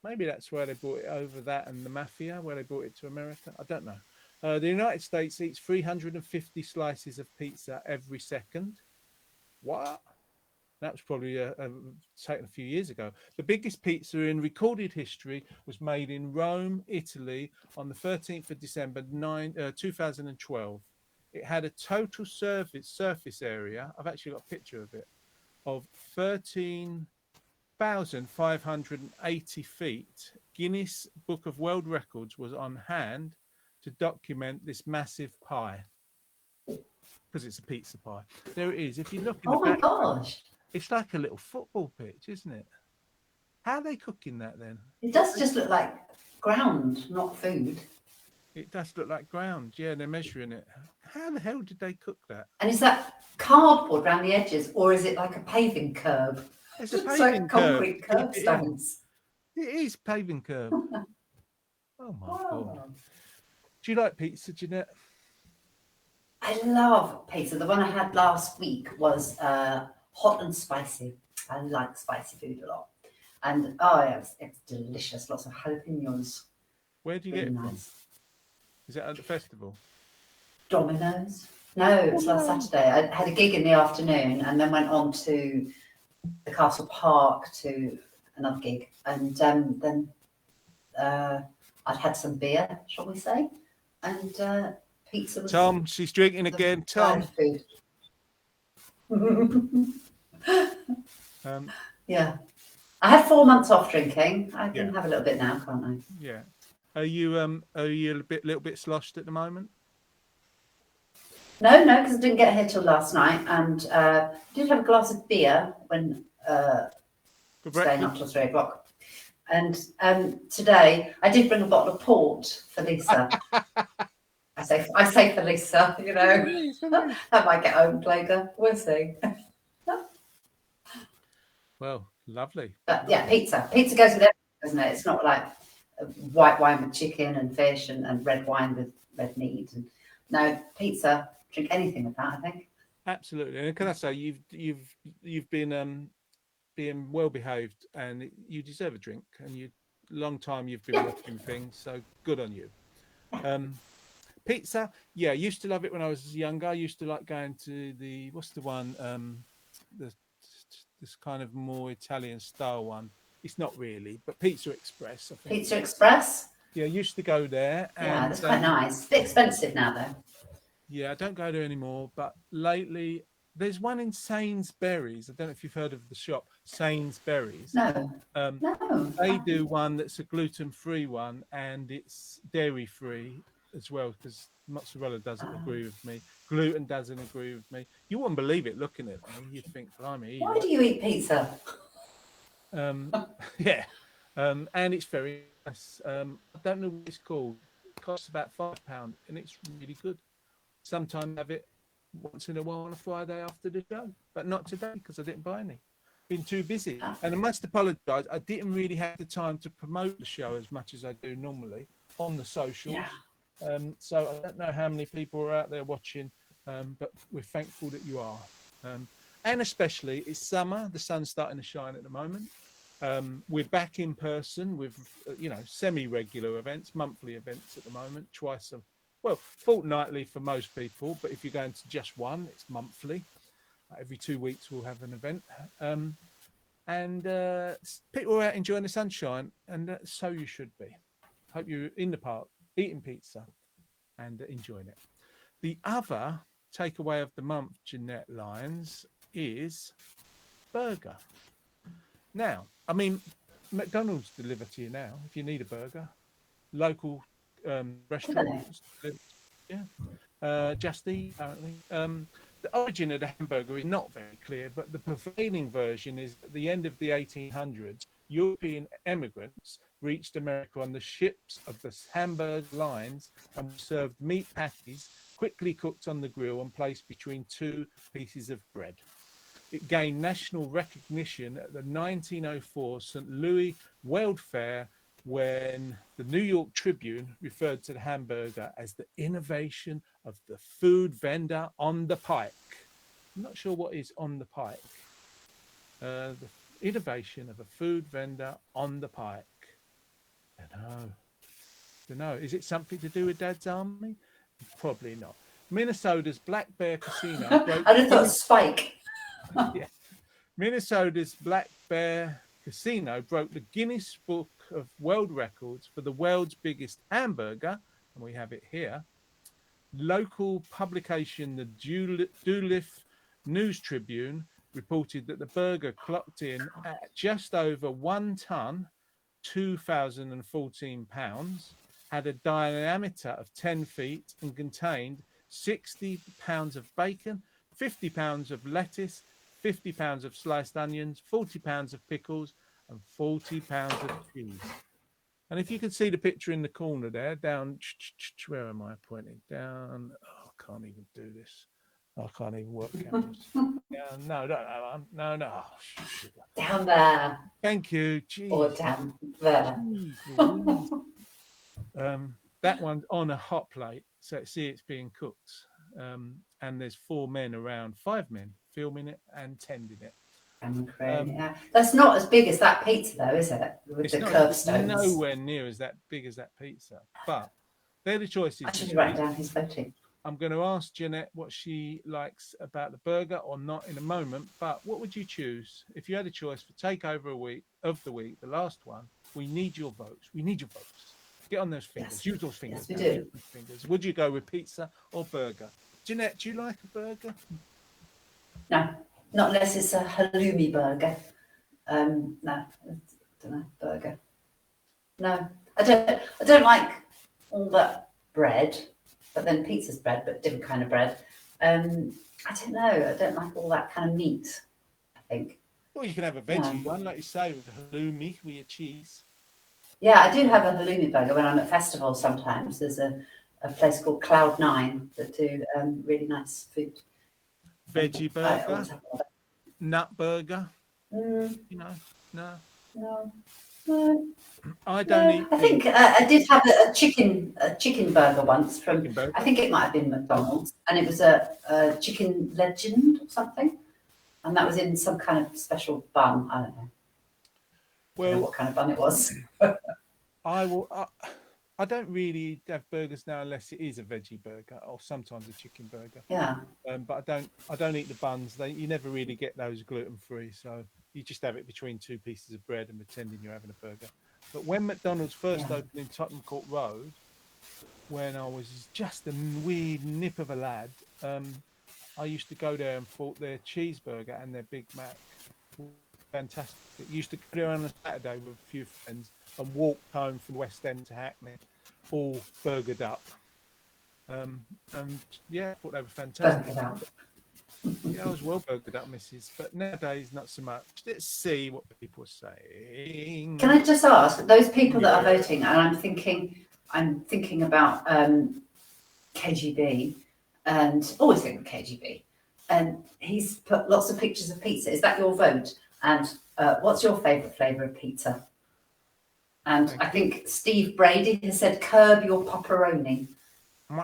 Maybe that's where they brought it over, that and the mafia, where they brought it to America. I don't know. The United States eats 350 slices of pizza every second. What? That was probably taken a few years ago. The biggest pizza in recorded history was made in Rome, Italy, on the 13th of December 2012. It had a total surface area, I've actually got a picture of it, of 13,580 feet. Guinness Book of World Records was on hand to document this massive pie, because it's a pizza pie. There it is. If you look in the Oh my background, gosh. it's like a little football pitch, isn't it? How are they cooking that then? It does just look like ground, not food. It does look like ground. Yeah, they're measuring it. How the hell did they cook that? And is that cardboard around the edges, or is it like a paving curb? It's a It's paving like curb. concrete curbstones. It is paving curb. Oh my god. Wow. Do you like pizza, Jeanette? I love pizza. The one I had last week was hot and spicy. I like spicy food a lot. And it's delicious. Lots of jalapenos. Where do you get Really it from? nice. Is it at the festival? Domino's. No, it was last Saturday. I had a gig in the afternoon and then went on to the Castle Park to another gig. And then I'd had some beer, shall we say. And pizza was Tom, she's drinking the again. Tom. food. Yeah. I had 4 months off drinking. I can have a little bit now, can't I? Yeah. Are you a little bit sloshed at the moment? No, because I didn't get here till last night, and did have a glass of beer when staying up till 3 o'clock. And today I did bring a bottle of port for Lisa. I say for Lisa, you know. That might get owned later. We'll see. Well, lovely. But yeah, pizza. Pizza goes with everything, doesn't it? It's not like white wine with chicken and fish and red wine with red meat. And no, pizza. Drink anything with that, I think. Absolutely. And can I say you've been being well behaved, and you deserve a drink. And long time you've been watching things, so good on you. Pizza, yeah, I used to love it when I was younger. I used to like going to what's the one, this kind of more Italian style one. It's not really, but Pizza Express, I think. Pizza Express? Yeah, I used to go there. Yeah, and that's quite nice. It's a bit expensive now, though. Yeah, I don't go there anymore, but lately there's one in Sainsbury's. I don't know if you've heard of the shop, Sainsbury's. No. No. They do one that's a gluten-free one, and it's dairy-free as well, because mozzarella doesn't agree with me. Gluten doesn't agree with me. You wouldn't believe it looking at me. You'd think, blimey. Why do you eat pizza? Yeah. And it's very nice. I don't know what it's called. It costs about £5, and it's really good. Sometimes have it once in a while on a Friday after the show, but not today because I didn't buy any. Been too busy, and I must apologise. I didn't really have the time to promote the show as much as I do normally on the socials. Yeah. So I don't know how many people are out there watching, but we're thankful that you are. And especially it's summer; the sun's starting to shine at the moment. We're back in person with semi-regular events, monthly events at the moment, fortnightly for most people, but if you're going to just one, it's monthly. Every 2 weeks we'll have an event. And people are out enjoying the sunshine, and so you should be. Hope you're in the park, eating pizza and enjoying it. The other takeaway of the month, Jeanette Lyons, is burger. Now, I mean, McDonald's deliver to you now if you need a burger. Local restaurants, yeah. Just Eat apparently. The origin of the hamburger is not very clear, but the prevailing version is at the end of the 1800s, European emigrants reached America on the ships of the Hamburg lines and served meat patties quickly cooked on the grill and placed between two pieces of bread. It gained national recognition at the 1904 St. Louis World Fair when the New York Tribune referred to the hamburger as the innovation of the food vendor on the pike. I'm not sure what is on the pike. The innovation of a food vendor on the pike. Don't know. Is it something to do with Dad's Army? Probably not. Minnesota's Black Bear Casino. I just thought Spike. Yeah. Minnesota's Black Bear Casino broke the Guinness Book of World Records for the world's biggest hamburger, and we have it here. Local publication, the Duluth News Tribune, reported that the burger clocked in at just over 1 ton, 2,014 pounds, had a diameter of 10 feet and contained 60 pounds of bacon, 50 pounds of lettuce, 50 pounds of sliced onions, 40 pounds of pickles, and 40 pounds of cheese. And if you can see the picture in the corner there, down, where am I pointing? Down, oh, I can't even do this. I can't even work cameras. No. Oh, sugar. Down there. Thank you. Jeez. Or down there. That one's on a hot plate, so see it's being cooked. And there's 4 men around, 5 men filming it and tending it. Yeah. That's not as big as that pizza, though, is it? With the curbstones. Nowhere near as that big as that pizza. But they're the choices. I should write down his voting. I'm going to ask Jeanette what she likes about the burger or not in a moment. But what would you choose if you had a choice for takeover of the week, the last one? We need your votes. We need your votes. Get on those fingers. Yes. Use those fingers. Yes, we do. Use those fingers. Would you go with pizza or burger? Jeanette, do you like a burger? No, not unless it's a halloumi burger. No, I don't know, burger. No, I don't like all that bread, but then pizza's bread, but different kind of bread. I don't know. I don't like all that kind of meat, I think. Well, you can have a veggie one, like you say, with the halloumi with your cheese. Yeah, I do have a halloumi burger when I'm at festivals sometimes. There's a place called Cloud9 that do really nice food. Veggie burger, nut burger. Mm, You know, no. no. I don't eat. I think I did have a chicken burger once from. Chicken burger. I think it might have been McDonald's, and it was a chicken legend or something, and that was in some kind of special bun. I don't know. I don't know Well, what kind of bun it was. I will. I don't really have burgers now unless it is a veggie burger or sometimes a chicken burger. Yeah. But I don't eat the buns. You never really get those gluten free, so you just have it between 2 pieces of bread and pretending you're having a burger. But when McDonald's first opened in Tottenham Court Road, when I was just a wee nip of a lad, I used to go there and bought their cheeseburger and their Big Mac. Fantastic. Used to go there on a Saturday with a few friends and walk home from West End to Hackney, all burgered up. And yeah, I thought they were fantastic. Burgered up. Yeah, I was well burgered up, missus. But nowadays, not so much. Let's see what people are saying. Can I just ask those people that are voting, and I'm thinking about KGB, and always think of KGB, and he's put lots of pictures of pizza. Is that your vote? And what's your favourite flavour of pizza? And I think Steve Brady has said, curb your pepperoni.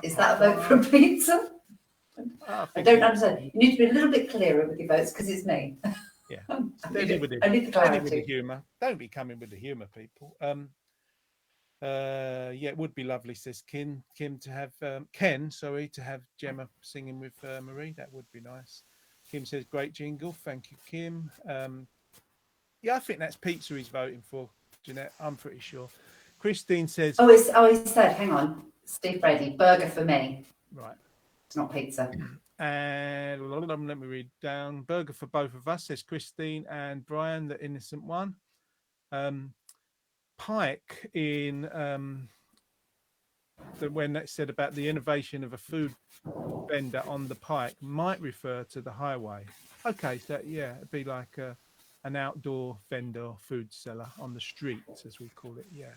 Is that a vote for pizza? I don't understand. You need to be a little bit clearer with your votes because it's me. Yeah. I Steady with need the the clarity. humour. Don't be coming with the humour, people. Yeah, it would be lovely, says Ken to have to have Gemma singing with Marie. That would be nice. Kim says, great jingle. Thank you, Kim. Yeah, I think that's pizza he's voting for, Jeanette. I'm pretty sure. Christine says, He said, hang on, Steve Brady, burger for me. right. It's not pizza. And let me read down. Burger for both of us, says Christine and Brian, the innocent one. Pike in when that said about the innovation of a food vendor on the pike might refer to the highway. Okay, so yeah, it'd be like an outdoor vendor, food seller on the streets, as we call it. Yeah.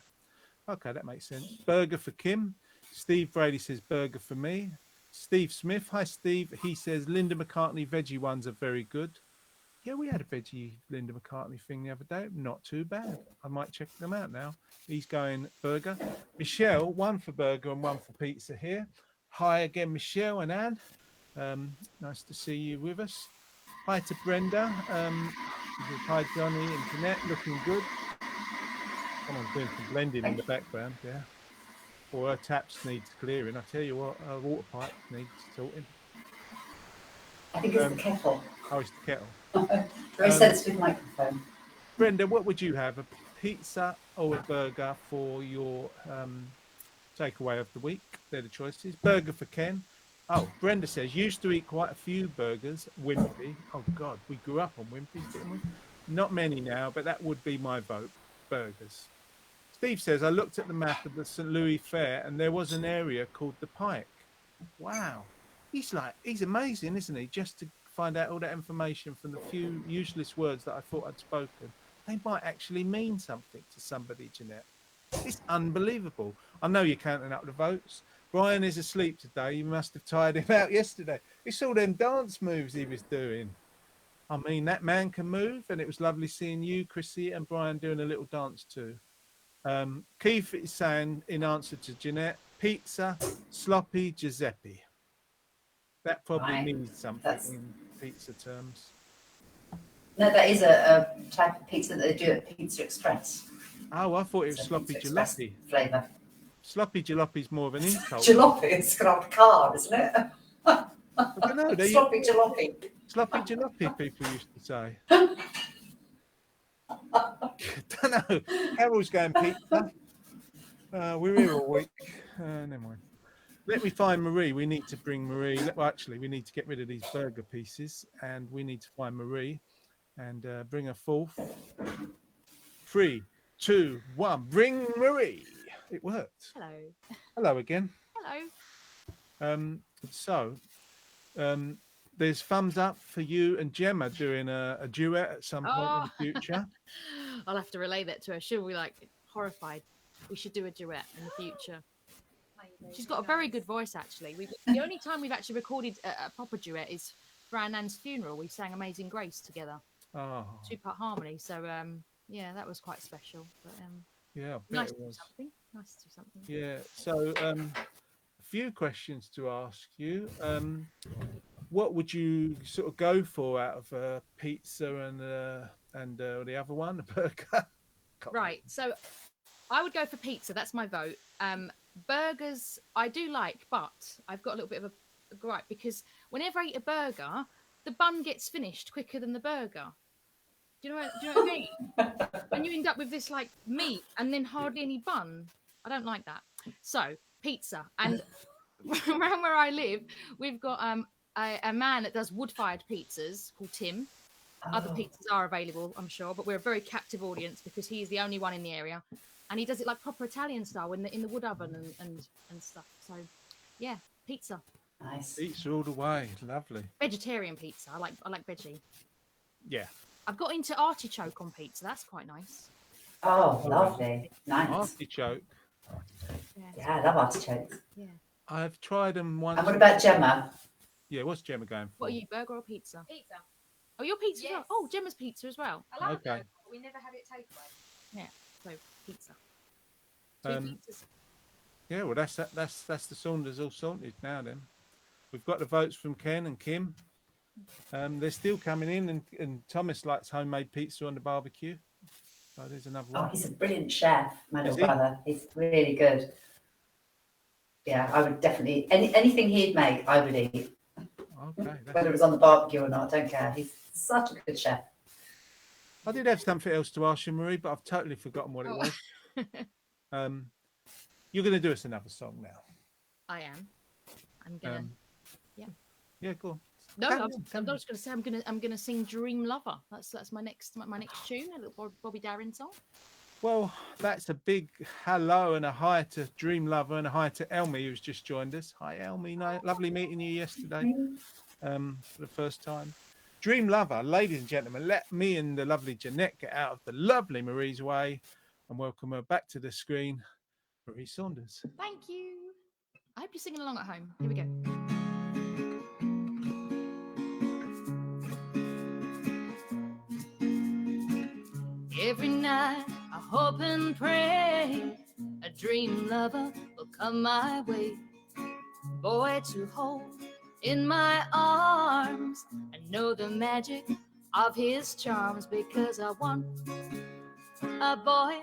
Okay, that makes sense. Burger for Kim. Steve Brady says burger for me. Steve Smith. Hi, Steve. He says Linda McCartney veggie ones are very good. Yeah, we had a veggie Linda McCartney thing the other day. Not too bad. I might check them out now. He's going burger. Michelle, one for burger and one for pizza here. Hi again, Michelle and Anne. Nice to see you with us. Hi to Brenda. She says, hi, Johnny and Jeanette. Looking good. Someone's doing some blending in the background, yeah. Or her taps needs clearing. I tell you what, her water pipe needs sorting. I think it's the kettle. Oh, it's the kettle. Very sensitive microphone. Brenda, what would you have? A pizza or a burger for your takeaway of the week? They're the choices. Burger for Ken. Oh, Brenda says, used to eat quite a few burgers. Wimpy. Oh, God, we grew up on Wimpy, didn't we? Not many now, but that would be my vote. Burgers. Steve says, I looked at the map of the St. Louis Fair and there was an area called the Pike. Wow. He's amazing, isn't he? Just to find out all that information from the few useless words that I thought I'd spoken. They might actually mean something to somebody, Jeanette. It's unbelievable. I know you're counting up the votes. Brian is asleep today. You must have tired him out yesterday. It's all them dance moves he was doing. I mean, that man can move, and it was lovely seeing you, Chrissy, and Brian doing a little dance too. Keith is saying, in answer to Jeanette, pizza, sloppy Giuseppe. That probably means something in pizza terms. No, that is a type of pizza that they do at Pizza Express. Oh, I thought it was sloppy jalopy. Flavour. Sloppy jalopy is more of an insult. Jalopy, it's got a card, isn't it? I don't know. Sloppy jalopy. Sloppy jalopy, people used to say. Don't know. Carol's going pizza. We're here all week. Never mind. Let me find Marie. We need to bring Marie. Well, actually, we need to get rid of these burger pieces, and we need to find Marie and bring her forth. 3, 2, 1. Bring Marie. It worked. Hello. Hello again. Hello. There's thumbs up for you and Gemma doing a duet at some point in the future. I'll have to relay that to her. She'll be like horrified. We should do a duet in the future. She's got a very good voice, actually. The only time we've actually recorded a proper duet is for our Nan's funeral. We sang Amazing Grace together. Oh. 2-part harmony. So, yeah, that was quite special. But yeah, I bet nice it to do was. something. Nice to do something. Yeah. So, a few questions to ask you. What would you sort of go for out of pizza and the other one, the burger? Right. So, I would go for pizza. That's my vote. Burgers, I do like, but I've got a little bit of a gripe because whenever I eat a burger, the bun gets finished quicker than the burger. Do you know what I mean? And you end up with this like meat and then hardly any bun. I don't like that. So pizza, and around where I live, we've got a man that does wood-fired pizzas called Tim. Other pizzas are available, I'm sure, but we're a very captive audience because he is the only one in the area. And he does it like proper Italian style in the wood oven and stuff. So, yeah, pizza. Nice. Pizza all the way. Lovely. Vegetarian pizza. I like veggie. Yeah. I've got into artichoke on pizza. That's quite nice. Oh, lovely. Nice. Artichoke. Yeah, I love artichokes. Yeah. I've tried them once. And what about Gemma? Yeah, what's Gemma going for? What are you, burger or pizza? Pizza. Oh, your pizza as well? Yes. Oh, Gemma's pizza as well. I love Okay. it, but we never have it takeaway. Yeah, so pizza. 2 pizzas. Yeah, well, that's the Saunders all sorted now. Then we've got the votes from Ken and Kim. They're still coming in, and Thomas likes homemade pizza on the barbecue. So there's another Oh, one. he's a brilliant chef, my Is little he? brother. He's really good. Yeah, I would definitely anything he'd make, I would eat. Okay. Whether it was on the barbecue or not, I don't care. He's such a good chef. I did have something else to ask you, Marie, but I've totally forgotten what it was. You're going to do us another song now. I am. I'm gonna. Yeah, go on. No, Come I'm on, come not just gonna say I'm gonna sing Dream Lover. That's my next tune, a little Bobby Darin song. Well, that's a big hello and a hi to Dream Lover and a hi to Elmy, who's just joined us. Hi, Elmy. Lovely meeting you yesterday for the first time. Dream Lover, ladies and gentlemen, let me and the lovely Jeanette get out of the lovely Marie's way and welcome her back to the screen, Marie Saunders. Thank you. I hope you're singing along at home. Here we go. Every night I hope and pray a dream lover will come my way. Boy to hold in my arms, I know the magic of his charms, because I want a boy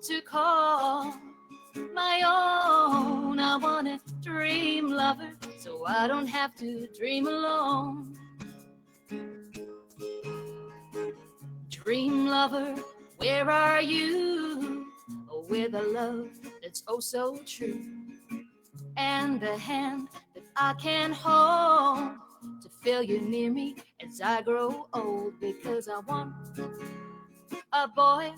to call my own. I want a dream lover so I don't have to dream alone. Dream lover, where are you? Oh, with a love that's oh so true, and the hand that I can hold to feel you near me as I grow old, because I want a boy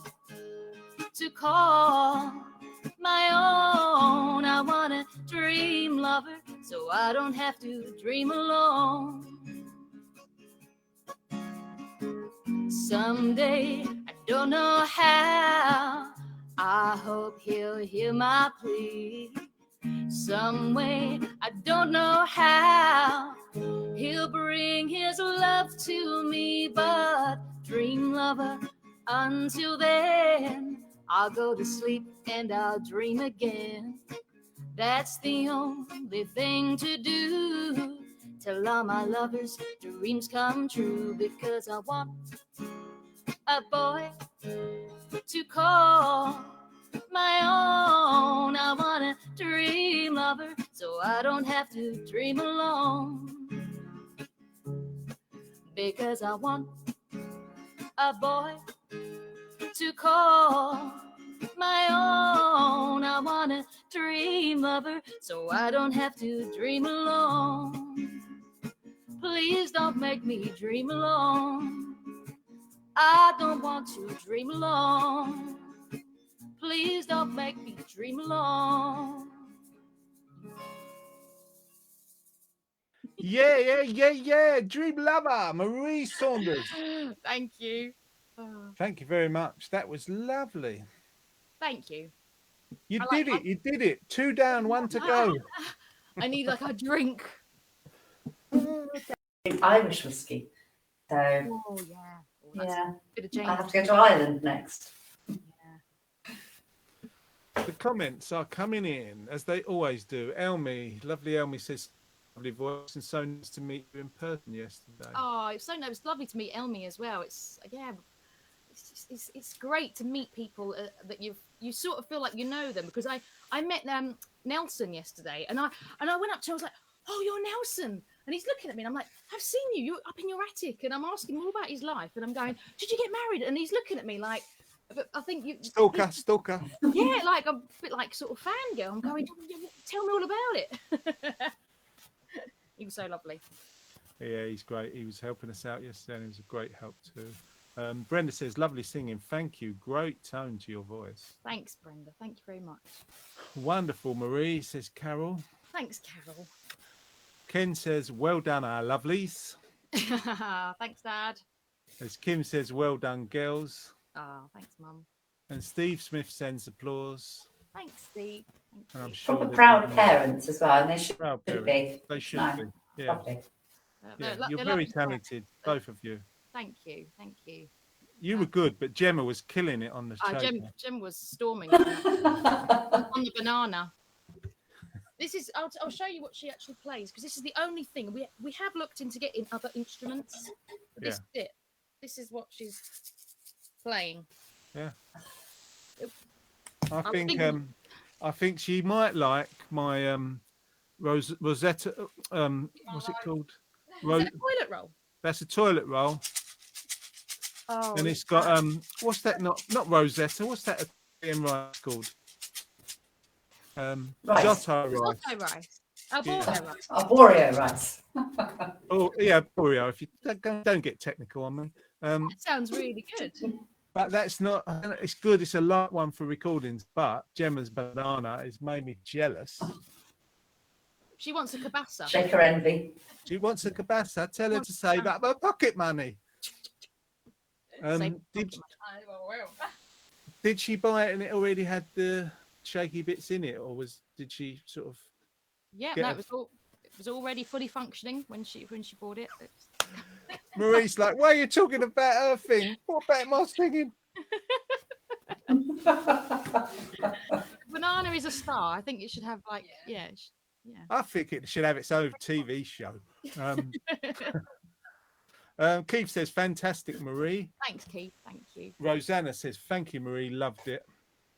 to call my own. I want a dream lover so I don't have to dream alone. Someday, I don't know how, I hope he'll hear my plea. Some way, I don't know how, he'll bring his love to me. But dream lover, until then, I'll go to sleep and I'll dream again. That's the only thing to do till all my lovers' dreams come true, because I want a boy to call my own. I want a dream lover so I don't have to dream alone, because I want a boy to call my own. I want a dream lover so I don't have to dream alone. Please don't make me dream alone. I don't want to dream alone. Please don't make me dream alone. Yeah. Dream Lover, Marie Saunders. Thank you. Oh, Thank you very much. That was lovely. thank you. You I like- did it. You did it. 2 down, 1 to go. I need like a drink. Irish whiskey. So Oh yeah. Oh, that's yeah, a bit of I James. have to go to Ireland next. The comments are coming in as they always do. Elmy, lovely Elmy says, lovely voice, and so nice to meet you in person yesterday. Oh, it's so nice. It's lovely to meet Elmy as well. It's it's great to meet people that you sort of feel like you know them, because I met Nelson yesterday, and I went up to him, I was like, oh, you're Nelson, and he's looking at me and I'm like, I've seen you, you're up in your attic, and I'm asking him all about his life, and I'm going, did you get married? And he's looking at me like, but I think you Stalker. yeah, like I'm a bit like sort of fangirl. I'm going, tell me all about it. He was so lovely. Yeah, he's great. He was helping us out yesterday, and he was a great help too. Brenda says, lovely singing. Thank you. Great tone to your voice. Thanks, Brenda. Thank you very much. Wonderful, Marie, says Carol. Thanks, Carol. Ken says, well done, our lovelies. Thanks, Dad. As Kim says, well done, girls. Ah, thanks, Mum. And Steve Smith sends applause. Thanks, Steve. Thank And I'm you. sure Proper they're proud giving- parents as well, and they should Proud be. parents. They should No, be. Yeah. lovely. Yeah. They're You're lovely very parents. talented, both of you. Thank you. Thank you. You were good, but Gemma was killing it on the show. Jim was storming on the banana. This is. I'll show you what she actually plays, because this is the only thing we have looked into getting other instruments. But this is it. This is what she's playing. Yeah. I I think she might like my Rosetta. What's it called? Is it a toilet roll? That's a toilet roll, Oh, and it's got what's that? Not Rosetta. What's that Italian rice called? Rice. Giotto rice. risotto rice. Oh, Yeah. Bordeaux rice. Arborio rice. Oh yeah, Oreo. If you don't get technical on me. That sounds really good. But that's not. It's good. It's a light one for recordings. But Gemma's banana has made me jealous. She wants a cabasa. Shake her envy. She wants a cabasa. Tell her Wants to save a- up her pocket money. Save Did pocket money. I will. did she buy it and it already had the shaky bits in it, or did she sort of? Yeah, Get no, a- it was already fully functioning when she bought it. Marie's like, why are you talking about her thing? What about my singing? Banana is a star. I think it should have like yeah. I think it should have its own TV show. Keith says, fantastic, Marie. Thanks, Keith. Thank you. Rosanna says, thank you, Marie. Loved it.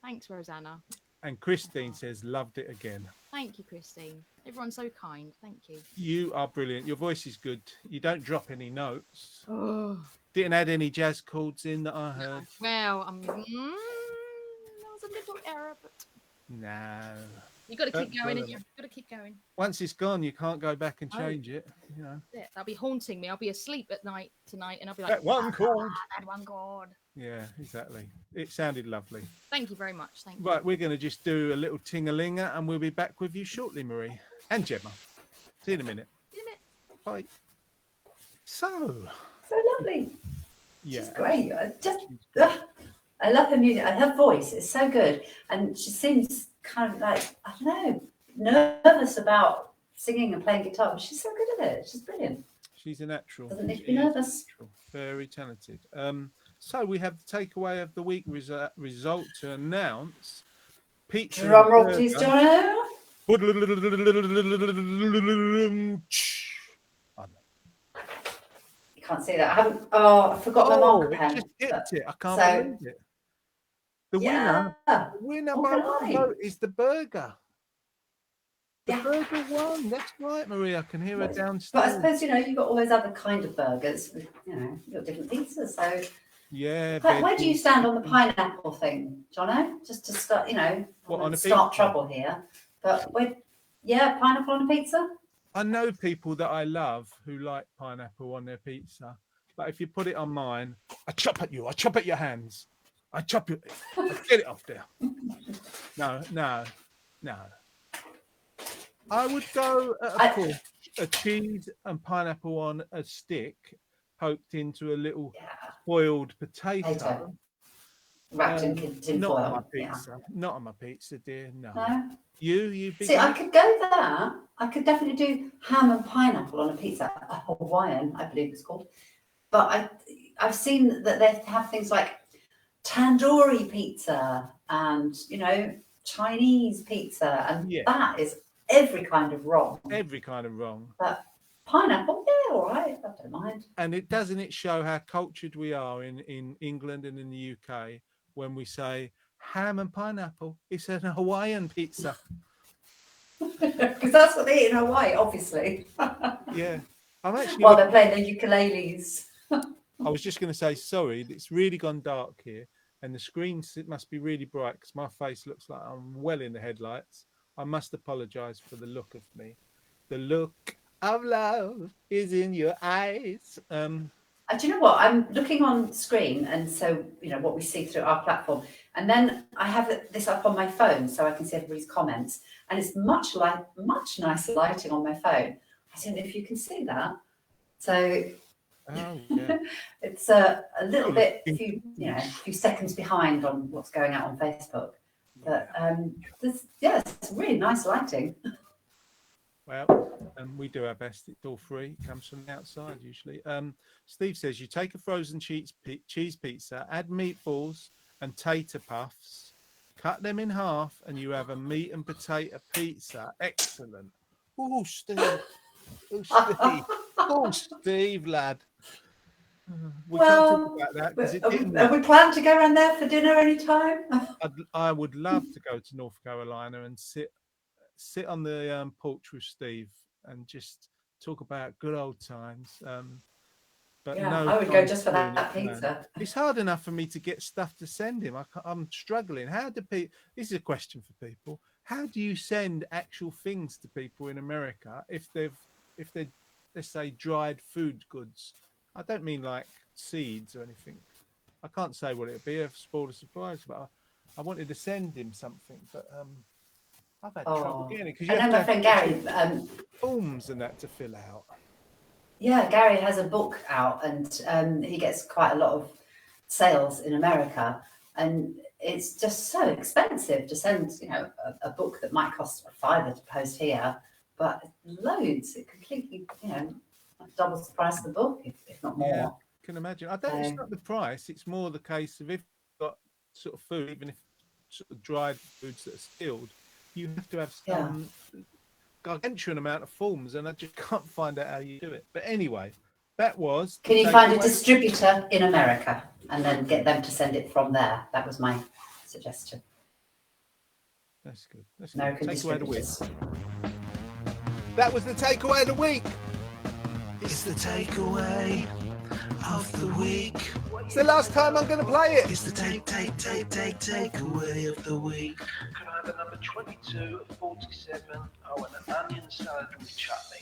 Thanks, Rosanna. And Christine says, loved it again. Thank you, Christine. Everyone's so kind. Thank you. You are brilliant. Your voice is good. You don't drop any notes. Oh. Didn't add any jazz chords in that I heard. Well, there was a little error, but No. you got to keep Don't going, dwell and on you've got to keep going. Once it's gone, you can't go back and Oh. change it. You know. Yeah, that'll be haunting me. I'll be asleep at night tonight, and I'll be like, That one chord. That one chord. Yeah, exactly. It sounded lovely. Thank you very much. Thank you. Right, we're going to just do a little ting-a-linger and we'll be back with you shortly, Marie. And Gemma. See you in a minute. See you in a minute. Bye. So, So lovely. yeah. She's great. I love her music. And her voice is so good. And she seems kind of like, I don't know, nervous about singing and playing guitar, but she's so good at it. She's brilliant. She's a natural. Doesn't need to She be is nervous. natural. Very talented. So we have the takeaway of the week result to announce. Pizza. Drum roll, please, Jono. You can't see that. I haven't. Oh, I forgot my Oh, marker it pen. just hit it. I can't So- believe it. The Yeah. winner Oh, by good one night. vote is the burger. The Yeah. burger won. That's right, Maria. I can hear her But I downstairs. suppose, you've got all those other kind of burgers. You've got different pizzas. So Yeah. where do you veggies. stand on the pineapple thing, Jono? Just to start, What, on a start pizza? trouble here. But pineapple on a pizza? I know people that I love who like pineapple on their pizza, but if you put it on mine, I chop at you. I chop at your hands. I chop you. Get it off there. No. I would go at a cheese and pineapple on a stick, poked into a little Yeah. boiled potato. Potato. Wrapped in tin Not on my foil. Yeah. pizza. Not on my pizza, dear. No. No? You big See, I could go there. I could definitely do ham and pineapple on a pizza, a Hawaiian, I believe it's called. But I've seen that they have things like tandoori pizza and Chinese pizza, and Yeah. that is every kind of wrong. every kind of wrong. But pineapple, yeah, all right, I don't mind. And it show how cultured we are in England and in the UK when we say ham and pineapple? It's a Hawaiian pizza. Because that's what they eat in Hawaii, obviously. Yeah. I'm actually While they're playing their ukuleles. I was just going to say sorry. It's really gone dark here, and the screen must be really bright because my face looks like I'm well in the headlights. I must apologise for the look of me. The look of love is in your eyes. Do you know what? I'm looking on screen, and so what we see through our platform, and then I have this up on my phone so I can see everybody's comments, and it's much nicer lighting on my phone. I don't know if you can see that. So Oh yeah. it's a little bit, a few seconds behind on what's going out on Facebook. But it's really nice lighting. Well, we do our best. It's all free. It comes from the outside usually. Steve says you take a frozen cheese pizza, add meatballs and tater puffs, cut them in half, and you have a meat and potato pizza. Excellent. Oh, Steve. Oh, Steve, lad. We can't talk about that because it didn't. Are we planning to go around there for dinner anytime? I would love to go to North Carolina and sit on the porch with Steve and just talk about good old times. But Yeah, no, I would go time just for soon, that no. pizza. It's hard enough for me to get stuff to send him. I'm struggling. How do people? This is a question for people. How do you send actual things to people in America if they're let's say dried food goods? I don't mean like seeds or anything. I can't say what it'd be. I've spoiled a surprise, but I wanted to send him something, but I've had trouble getting it because you I know have my to friend have Gary. forms and that to fill out. Yeah, Gary has a book out, and he gets quite a lot of sales in America, and it's just so expensive to send, you know, a book that might cost a fiver to post here, but loads. It completely, you know, doubles the price of the book, if not more. Yeah, I can imagine. I don't. It's not the price. It's more the case of if you've got sort of food, even if sort of dried foods that are stilled, you have to have some gargantuan amount of forms, and I just can't find out how you do it. But anyway, that was. Can you find a distributor in America and then get them to send it from there? That was my suggestion. That's good. That's American good. Takeaway of the week. distributors. That was the takeaway of the week. It's the takeaway of the week. It's the last time I'm going to play it. It's the takeaway of the week. Can I have a number 22 at 47? Oh, and an onion salad with chutney.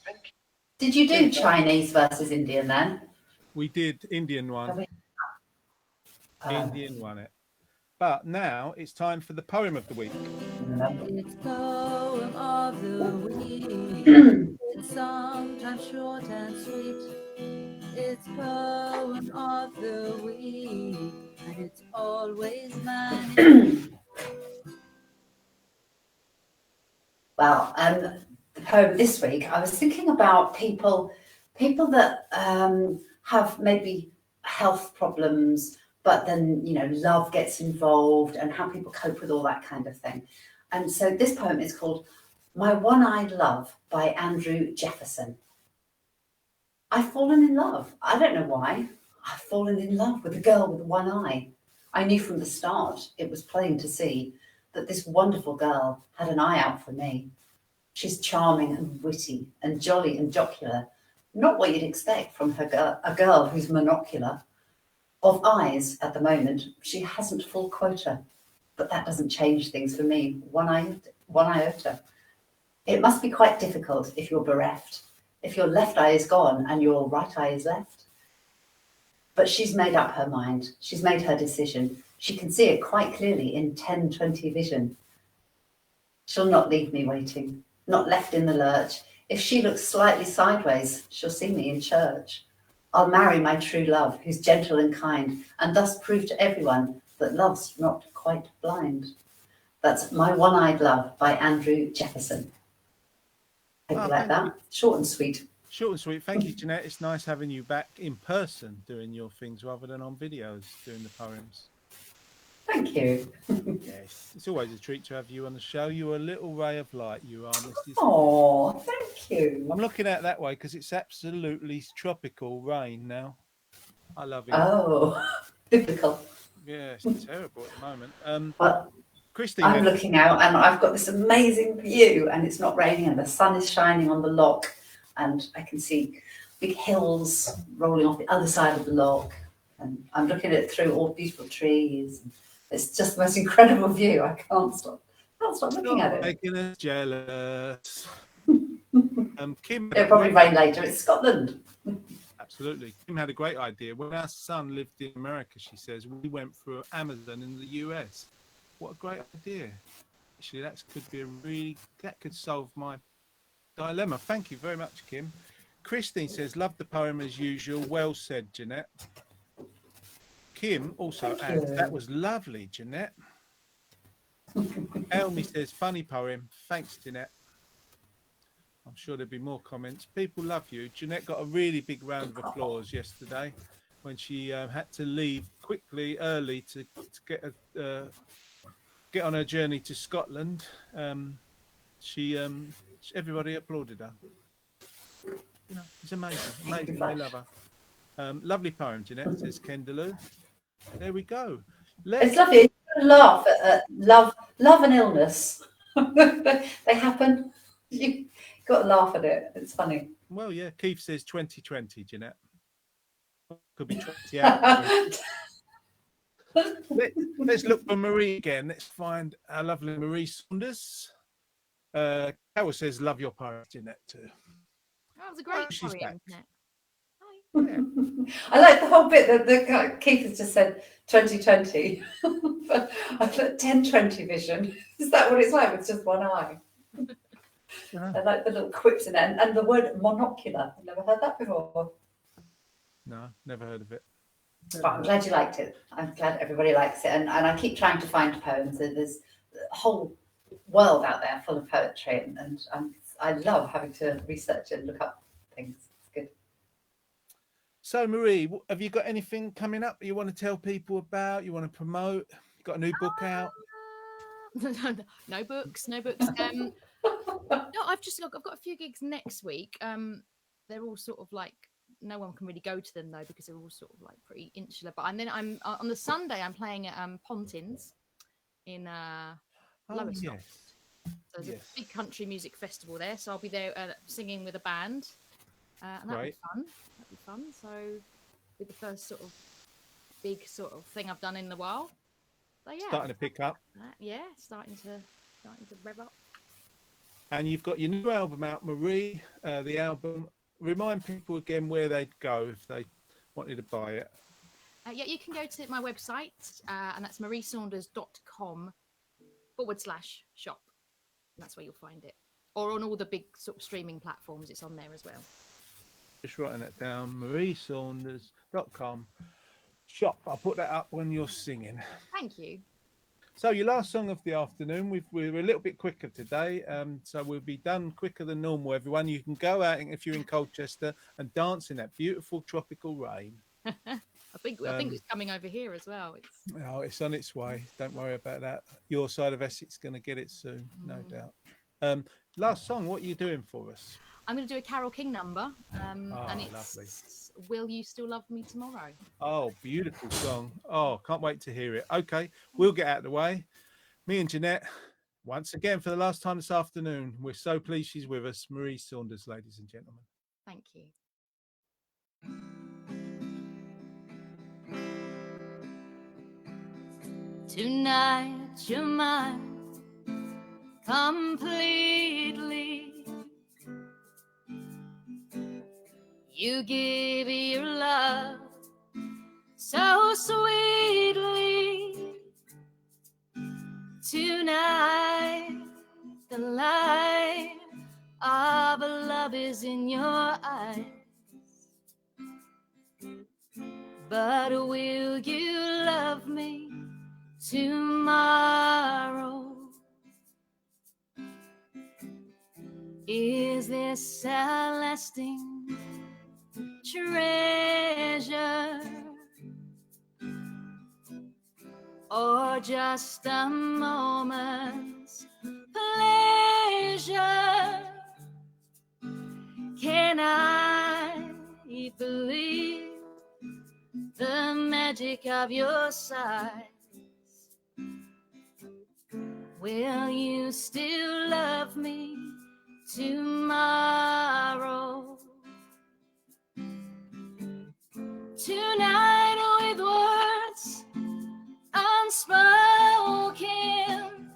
Thank you. Did you do Chinese versus Indian then? We did Indian one. Indian one it. But now it's time for the poem of the week. It's poem of the week. It's sometimes short and sweet. It's poem of the week, and it's always mine. Well, the poem this week, I was thinking about people that have maybe health problems, but then, you know, love gets involved and how people cope with all that kind of thing. And so this poem is called My One-Eyed Love by Andrew Jefferson. I've fallen in love. I don't know why. I've fallen in love with a girl with one eye. I knew from the start, it was plain to see, that this wonderful girl had an eye out for me. She's charming and witty and jolly and jocular, not what you'd expect from a girl who's monocular. Of eyes at the moment, she hasn't full quota, but that doesn't change things for me, one iota. It must be quite difficult if you're bereft, if your left eye is gone and your right eye is left. But she's made up her mind. She's made her decision. She can see it quite clearly in 10/20 vision. She'll not leave me waiting, not left in the lurch. If she looks slightly sideways, she'll see me in church. I'll marry my true love, who's gentle and kind, and thus prove to everyone that love's not quite blind. That's My One-Eyed Love by Andrew Jefferson. Hope you like that. Short and sweet. Short and sweet. Thank you, Jeanette. It's nice having you back in person doing your things rather than on videos doing the poems. Thank you. Yes, it's always a treat to have you on the show. You're a little ray of light, you are, Mrs. Oh, thank you. I'm looking at it that way because it's absolutely tropical rain now. I love it. Oh, biblical. Yeah, it's terrible at the moment. But Christine, I'm looking out and I've got this amazing view and it's not raining and the sun is shining on the loch and I can see big hills rolling off the other side of the loch and I'm looking at it through all beautiful trees. It's just the most incredible view. I can't stop looking at it. Making us jealous. Kim, It'll probably rain later. It's Scotland. Absolutely. Kim had a great idea. When our son lived in America, she says, we went through Amazon in the US. What a great idea. Actually, that could solve my dilemma. Thank you very much, Kim. Christine says, love the poem as usual. Well said, Jeanette. Kim also adds, that was lovely, Jeanette. Elmy says, funny poem. Thanks, Jeanette. I'm sure there'll be more comments. People love you. Jeanette got a really big round of applause yesterday when she had to leave quickly, early to get on her journey to Scotland. Everybody applauded her. You know, it's amazing. Amazing. I love her. Lovely poem, Jeanette, says Kendaloo. There we go. It's lovely. You laugh at love and illness. They happen. You got to laugh at it. It's funny. Well, yeah. Keith says 2020, Jeanette. Could be 20 out. Let's look for Marie again. Let's find our lovely Marie Saunders. Carol says, love your poem, Jeanette, too. That was a great She's poem, back. isn't it? Hi. I like the whole bit that Keith has just said 2020. But I put 1020 vision. Is that what it's like with just one eye? Yeah. I like the little quips in it, and the word monocular. I've never heard that before. No, never heard of it. But I'm glad you liked it. I'm glad everybody likes it. And I keep trying to find poems. There's a whole world out there full of poetry. And I love having to research and look up things. It's good. So, Marie, have you got anything coming up you want to tell people about? You want to promote? You got a new book out? No books. No, I've got a few gigs next week. They're all sort of like, no one can really go to them though because they're all sort of like pretty insular. But and then I'm on the Sunday I'm playing at Pontins in Lowestoft. Yes. So there's a big country music festival there. So I'll be there singing with a band, and that'll be fun. That'll be fun. So it'll be the first sort of big sort of thing I've done in a while. So yeah, Starting to pick up. Starting to rev up. And you've got your new album out, Marie. The album. Remind people again where they'd go if they wanted to buy it. Yeah, you can go to my website, and that's mariesaunders.com/shop. That's where you'll find it. Or on all the big sort of streaming platforms, it's on there as well. Just writing that down, mariesaunders.com shop. I'll put that up when you're singing. Thank you. So your last song of the afternoon, we're a little bit quicker today, so we'll be done quicker than normal, everyone. You can go out if you're in Colchester and dance in that beautiful tropical rain. I think it's coming over here as well. It's on its way. Don't worry about that. Your side of Essex is going to get it soon, no doubt. Last song, what are you doing for us? I'm going to do a Carole King number, and it's lovely. Will You Still Love Me Tomorrow? Oh, beautiful song. Oh, can't wait to hear it. Okay, we'll get out of the way. Me and Jeanette, once again, for the last time this afternoon, we're so pleased she's with us. Marie Saunders, ladies and gentlemen. Thank you. Tonight you're mine completely. You give your love so sweetly. Tonight the light of love is in your eyes. But will you love me tomorrow? Is this a lasting treasure or just a moment's pleasure? Can I believe the magic of your sighs? Will you still love me tomorrow? Tonight with words unspoken,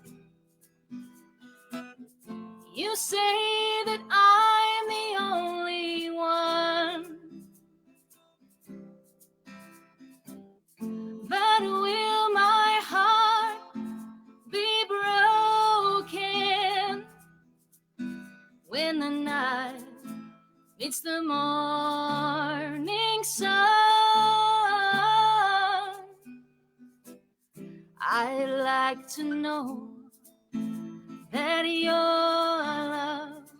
you say that I'm the only one. But will my heart be broken when the night meets the morning sun? I'd like to know that your love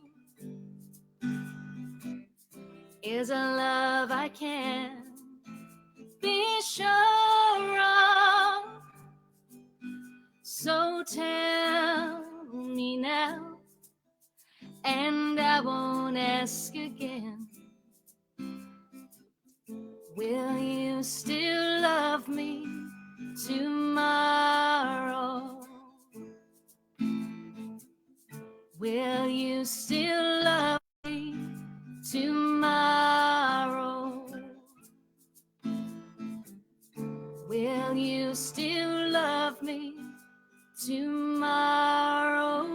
is a love I can be sure of. So tell me now, and I won't ask again. Will you still love me tomorrow? Will you still love me tomorrow? Will you still love me tomorrow?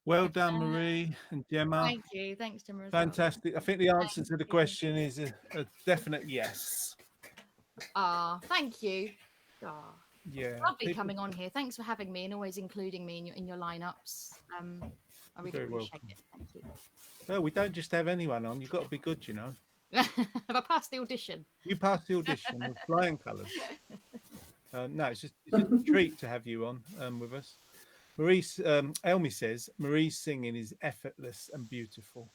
Well done, Marie and Gemma. Thank you. Thanks, Gemma. As well. Fantastic. I think the answer Thank to the you. question is a definite yes. Thank you. Yeah. Lovely people- coming on here. Thanks for having me and always including me in your lineups. I really Very appreciate welcome. it. Thank you. Well, we don't just have anyone on. You've got to be good, you know. Have I passed the audition? You passed the audition with flying colours. No, it's just a treat to have you on with us. Maurice, Elmi says, Marie's singing is effortless and beautiful.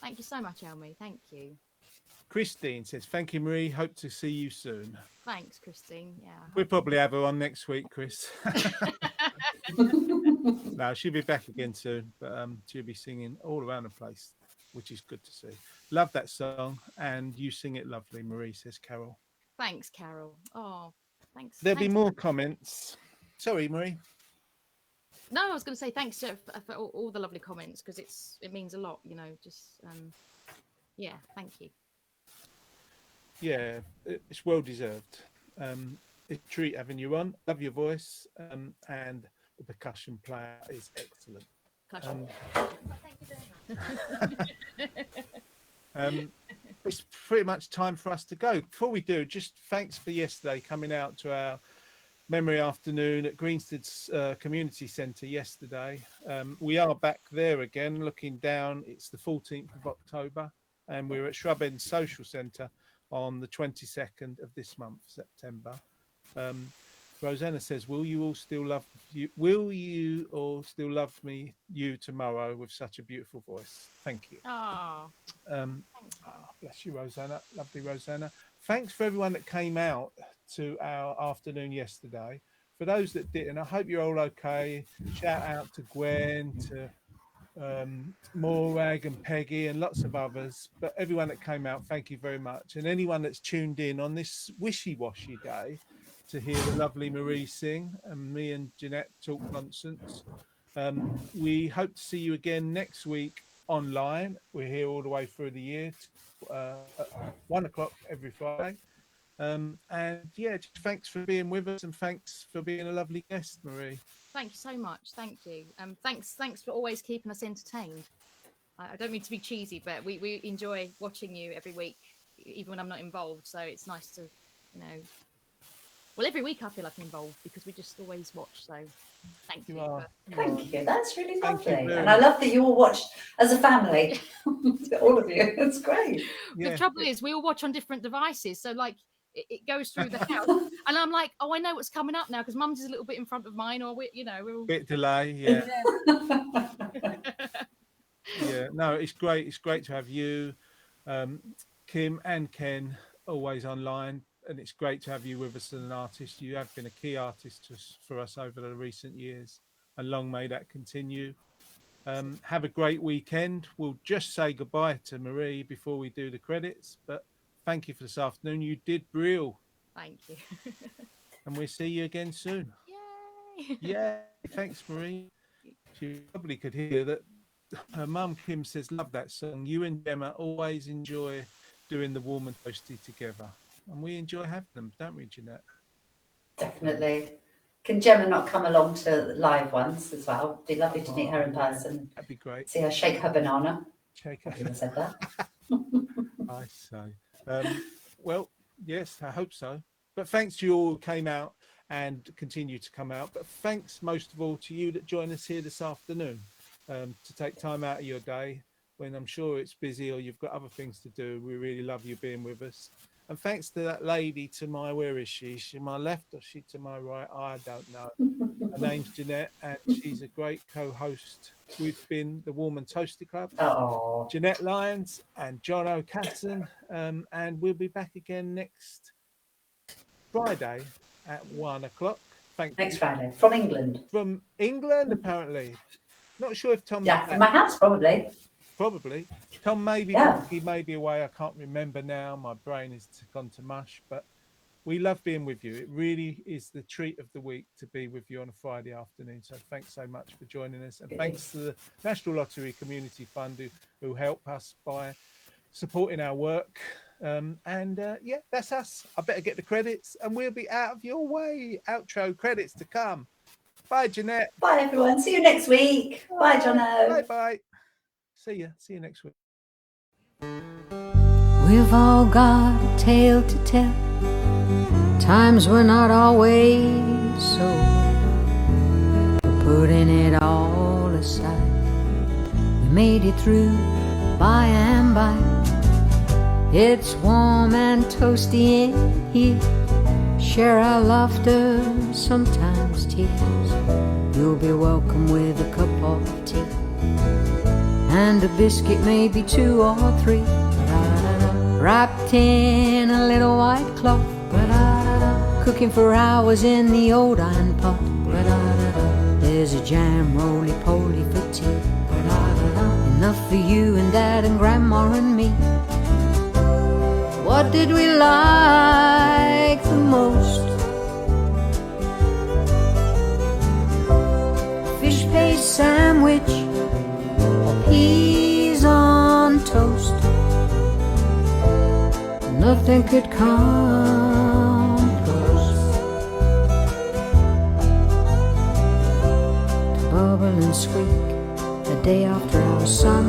Thank you so much, Elmi. Thank you. Christine says, thank you, Marie. Hope to see you soon. Thanks, Christine. Yeah. We'll probably have her on next week, Chris. No, she'll be back again soon, but she'll be singing all around the place, which is good to see. Love that song, and you sing it lovely, Marie, says Carol. Thanks, Carol. Oh, thanks. There'll be Thanks. more comments. Sorry, Marie. No, I was going to say thanks for all the lovely comments because it means a lot, you know. Just yeah, thank you. Yeah, it's well deserved. It's a treat having you on. Love your voice, and the percussion player is excellent. It's pretty much time for us to go. Before we do, just thanks for yesterday coming out to our memory afternoon at Greenstead's Community Centre yesterday. We are back there again, looking down. It's the 14th of October, and we're at Shrub End Social Centre on the 22nd of this month, September. Rosanna says, "Will you all still love you? Will you all still love me? You tomorrow with such a beautiful voice." Thank you. Oh, Bless you, Rosanna. Lovely, Rosanna. Thanks for everyone that came out to our afternoon yesterday. For those that didn't, I hope you're all okay. Shout out to Gwen, to Morag and Peggy and lots of others. But everyone that came out, thank you very much. And anyone that's tuned in on this wishy-washy day to hear the lovely Marie sing and me and Jeanette talk nonsense. We hope to see you again next week online. We're here all the way through the year, at 1 o'clock every Friday. And yeah, just thanks for being with us and thanks for being a lovely guest, Marie. thank you so much. Thank you. Thanks for always keeping us entertained. I don't mean to be cheesy, but we enjoy watching you every week, even when I'm not involved. So it's nice to, you know. Well, every week I feel like I'm involved because we just always watch. So thank you. You are. Thank you. That's really Thank you lovely. very And I much. love that you all watched as a family. All of you. It's great. Yeah. The trouble is, we all watch on different devices. So like it goes through the house, and I'm like, oh, I know what's coming up now because Mum's is a little bit in front of mine, or we're all. Bit delay, yeah. Yeah, no, it's great. It's great to have you, Kim and Ken, always online, and it's great to have you with us as an artist. You have been a key artist for us over the recent years, and long may that continue. Have a great weekend. We'll just say goodbye to Marie before we do the credits, but thank you for this afternoon. You did brilliant, Thank you. and we'll see you again soon. Yay! Yeah, thanks, Marie. She probably could hear that. Her mum Kim says, "Love that song. You and Gemma always enjoy doing the warm and toasty together, and we enjoy having them, don't we, Jeanette?" Definitely. Can Gemma not come along to live once as well? It'd be lovely to meet her in person. That'd be great. See her shake her banana. Check I should have said that. I say. Well, yes, I hope so. But thanks to you all who came out and continue to come out. But thanks most of all to you that joined us here this afternoon, to take time out of your day when I'm sure it's busy or you've got other things to do. We really love you being with us. And thanks to that lady to my, where is she? Is she to my left or she to my right? I don't know. Her name's Jeanette, and she's a great co-host. We've been the Warm and Toasty Club. Oh, Jeanette Lyons and John O'Casson, and we'll be back again next Friday at 1 o'clock. Thank next you. Friday from England. From England, apparently. Not sure if Tom. Yeah, from my house probably. Probably. Tom maybe Yeah. he may be away. I can't remember now. My brain has gone to mush. But we love being with you. It really is the treat of the week to be with you on a Friday afternoon. So thanks so much for joining us, and It thanks is. to the National Lottery Community Fund who help us by supporting our work. Yeah, that's us. I better get the credits, and we'll be out of your way. Outro credits to come. Bye, Jeanette. Bye, everyone. See you next week. Bye, Jono. Bye bye. See you. See you next week. We've all got a tale to tell. Times were not always so. We're putting it all aside. We made it through by and by. It's warm and toasty in here. Share our laughter, sometimes tears. You'll be welcome with a cup of tea and a biscuit, maybe 2 or 3. Wrapped in a little white cloth, cooking for hours in the old iron pot. There's a jam roly-poly for tea, enough for you and Dad and Grandma and me. What did we like the most? Fish paste sandwich or peas on toast? Nothing could come close to bubble and squeak the day after our summer